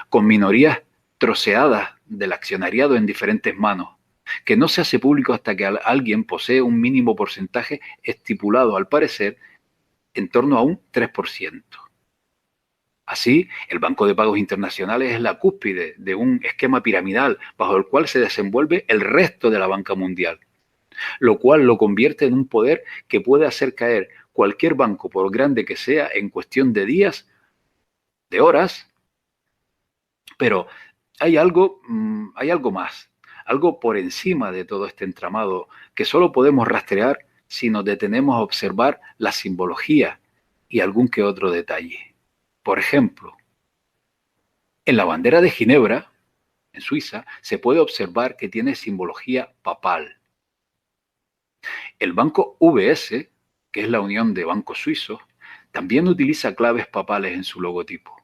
[SPEAKER 1] con minorías troceadas del accionariado en diferentes manos, que no se hace público hasta que alguien posee un mínimo porcentaje estipulado, al parecer, en torno a un 3%. Así, el Banco de Pagos Internacionales es la cúspide de un esquema piramidal bajo el cual se desenvuelve el resto de la banca mundial, lo cual lo convierte en un poder que puede hacer caer cualquier banco, por grande que sea, en cuestión de días, de horas. Pero hay algo más, algo por encima de todo este entramado que solo podemos rastrear si nos detenemos a observar la simbología y algún que otro detalle. Por ejemplo, en la bandera de Ginebra, en Suiza, se puede observar que tiene simbología papal. El banco UBS, que es la Unión de Bancos Suizos, también utiliza claves papales en su logotipo.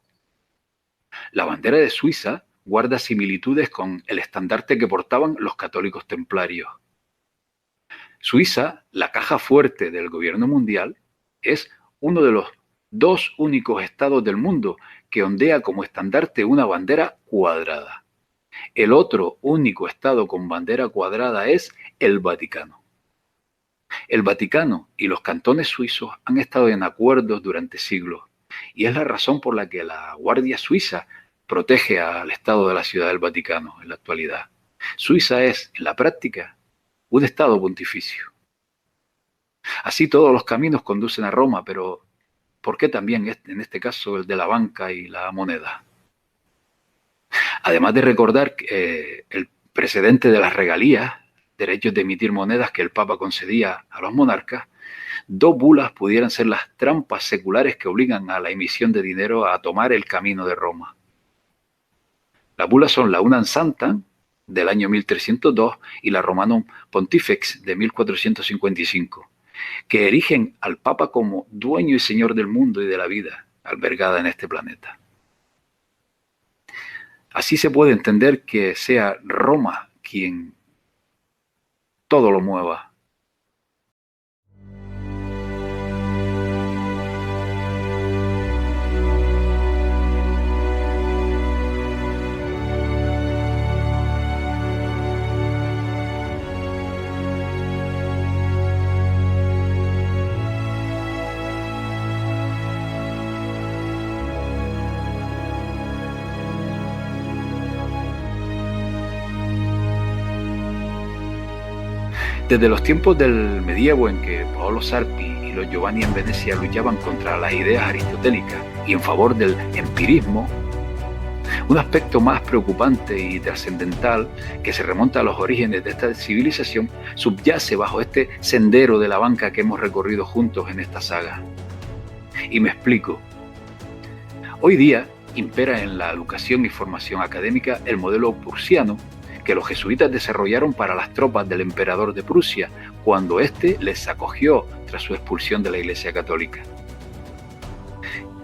[SPEAKER 1] La bandera de Suiza guarda similitudes con el estandarte que portaban los católicos templarios. Suiza, la caja fuerte del gobierno mundial, es uno de los 2 únicos estados del mundo que ondea como estandarte una bandera cuadrada. El otro único estado con bandera cuadrada es el Vaticano. El Vaticano y los cantones suizos han estado en acuerdos durante siglos y es la razón por la que la Guardia Suiza protege al Estado de la Ciudad del Vaticano en la actualidad. Suiza es, en la práctica, un estado pontificio. Así todos los caminos conducen a Roma, pero ¿por qué también en este caso el de la banca y la moneda? Además de recordar el precedente de las regalías, derechos de emitir monedas que el Papa concedía a los monarcas, dos bulas pudieran ser las trampas seculares que obligan a la emisión de dinero a tomar el camino de Roma. Las bulas son la Unam Sanctam del año 1302 y la Romanum Pontifex de 1455, que erigen al Papa como dueño y señor del mundo y de la vida albergada en este planeta. Así se puede entender que sea Roma quien todo lo mueva. Desde los tiempos del medievo en que Paolo Sarpi y los Giovanni en Venecia luchaban contra las ideas aristotélicas y en favor del empirismo, un aspecto más preocupante y trascendental que se remonta a los orígenes de esta civilización subyace bajo este sendero de la banca que hemos recorrido juntos en esta saga. Y me explico. Hoy día impera en la educación y formación académica el modelo prusiano que los jesuitas desarrollaron para las tropas del emperador de Prusia cuando éste les acogió tras su expulsión de la Iglesia Católica.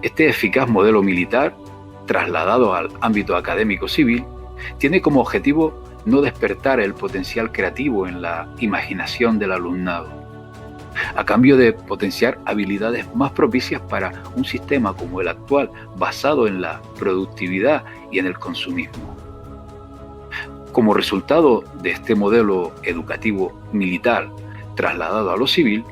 [SPEAKER 1] Este eficaz modelo militar, trasladado al ámbito académico civil, tiene como objetivo no despertar el potencial creativo en la imaginación del alumnado, a cambio de potenciar habilidades más propicias para un sistema como el actual, basado en la productividad y en el consumismo. Como resultado de este modelo educativo militar trasladado a lo civil,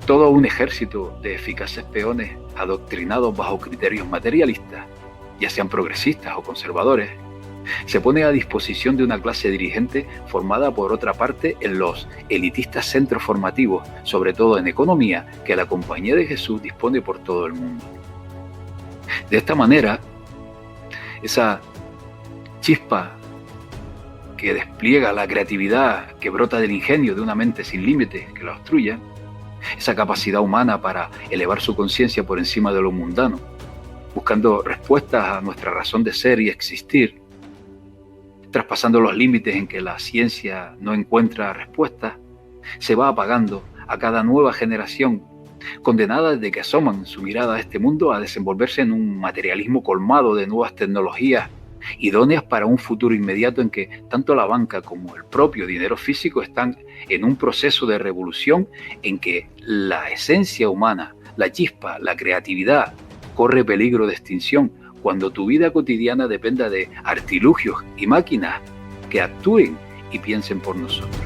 [SPEAKER 1] todo un ejército de eficaces peones adoctrinados bajo criterios materialistas, ya sean progresistas o conservadores, se pone a disposición de una clase dirigente formada por otra parte en los elitistas centros formativos, sobre todo en economía, que la Compañía de Jesús dispone por todo el mundo. De esta manera, esa chispa que despliega la creatividad que brota del ingenio de una mente sin límites que la obstruya, esa capacidad humana para elevar su conciencia por encima de lo mundano, buscando respuestas a nuestra razón de ser y existir, traspasando los límites en que la ciencia no encuentra respuestas, se va apagando a cada nueva generación, condenada desde que asoman su mirada a este mundo a desenvolverse en un materialismo colmado de nuevas tecnologías idóneas para un futuro inmediato en que tanto la banca como el propio dinero físico están en un proceso de revolución en que la esencia humana, la chispa, la creatividad, corre peligro de extinción cuando tu vida cotidiana dependa de artilugios y máquinas que actúen y piensen por nosotros.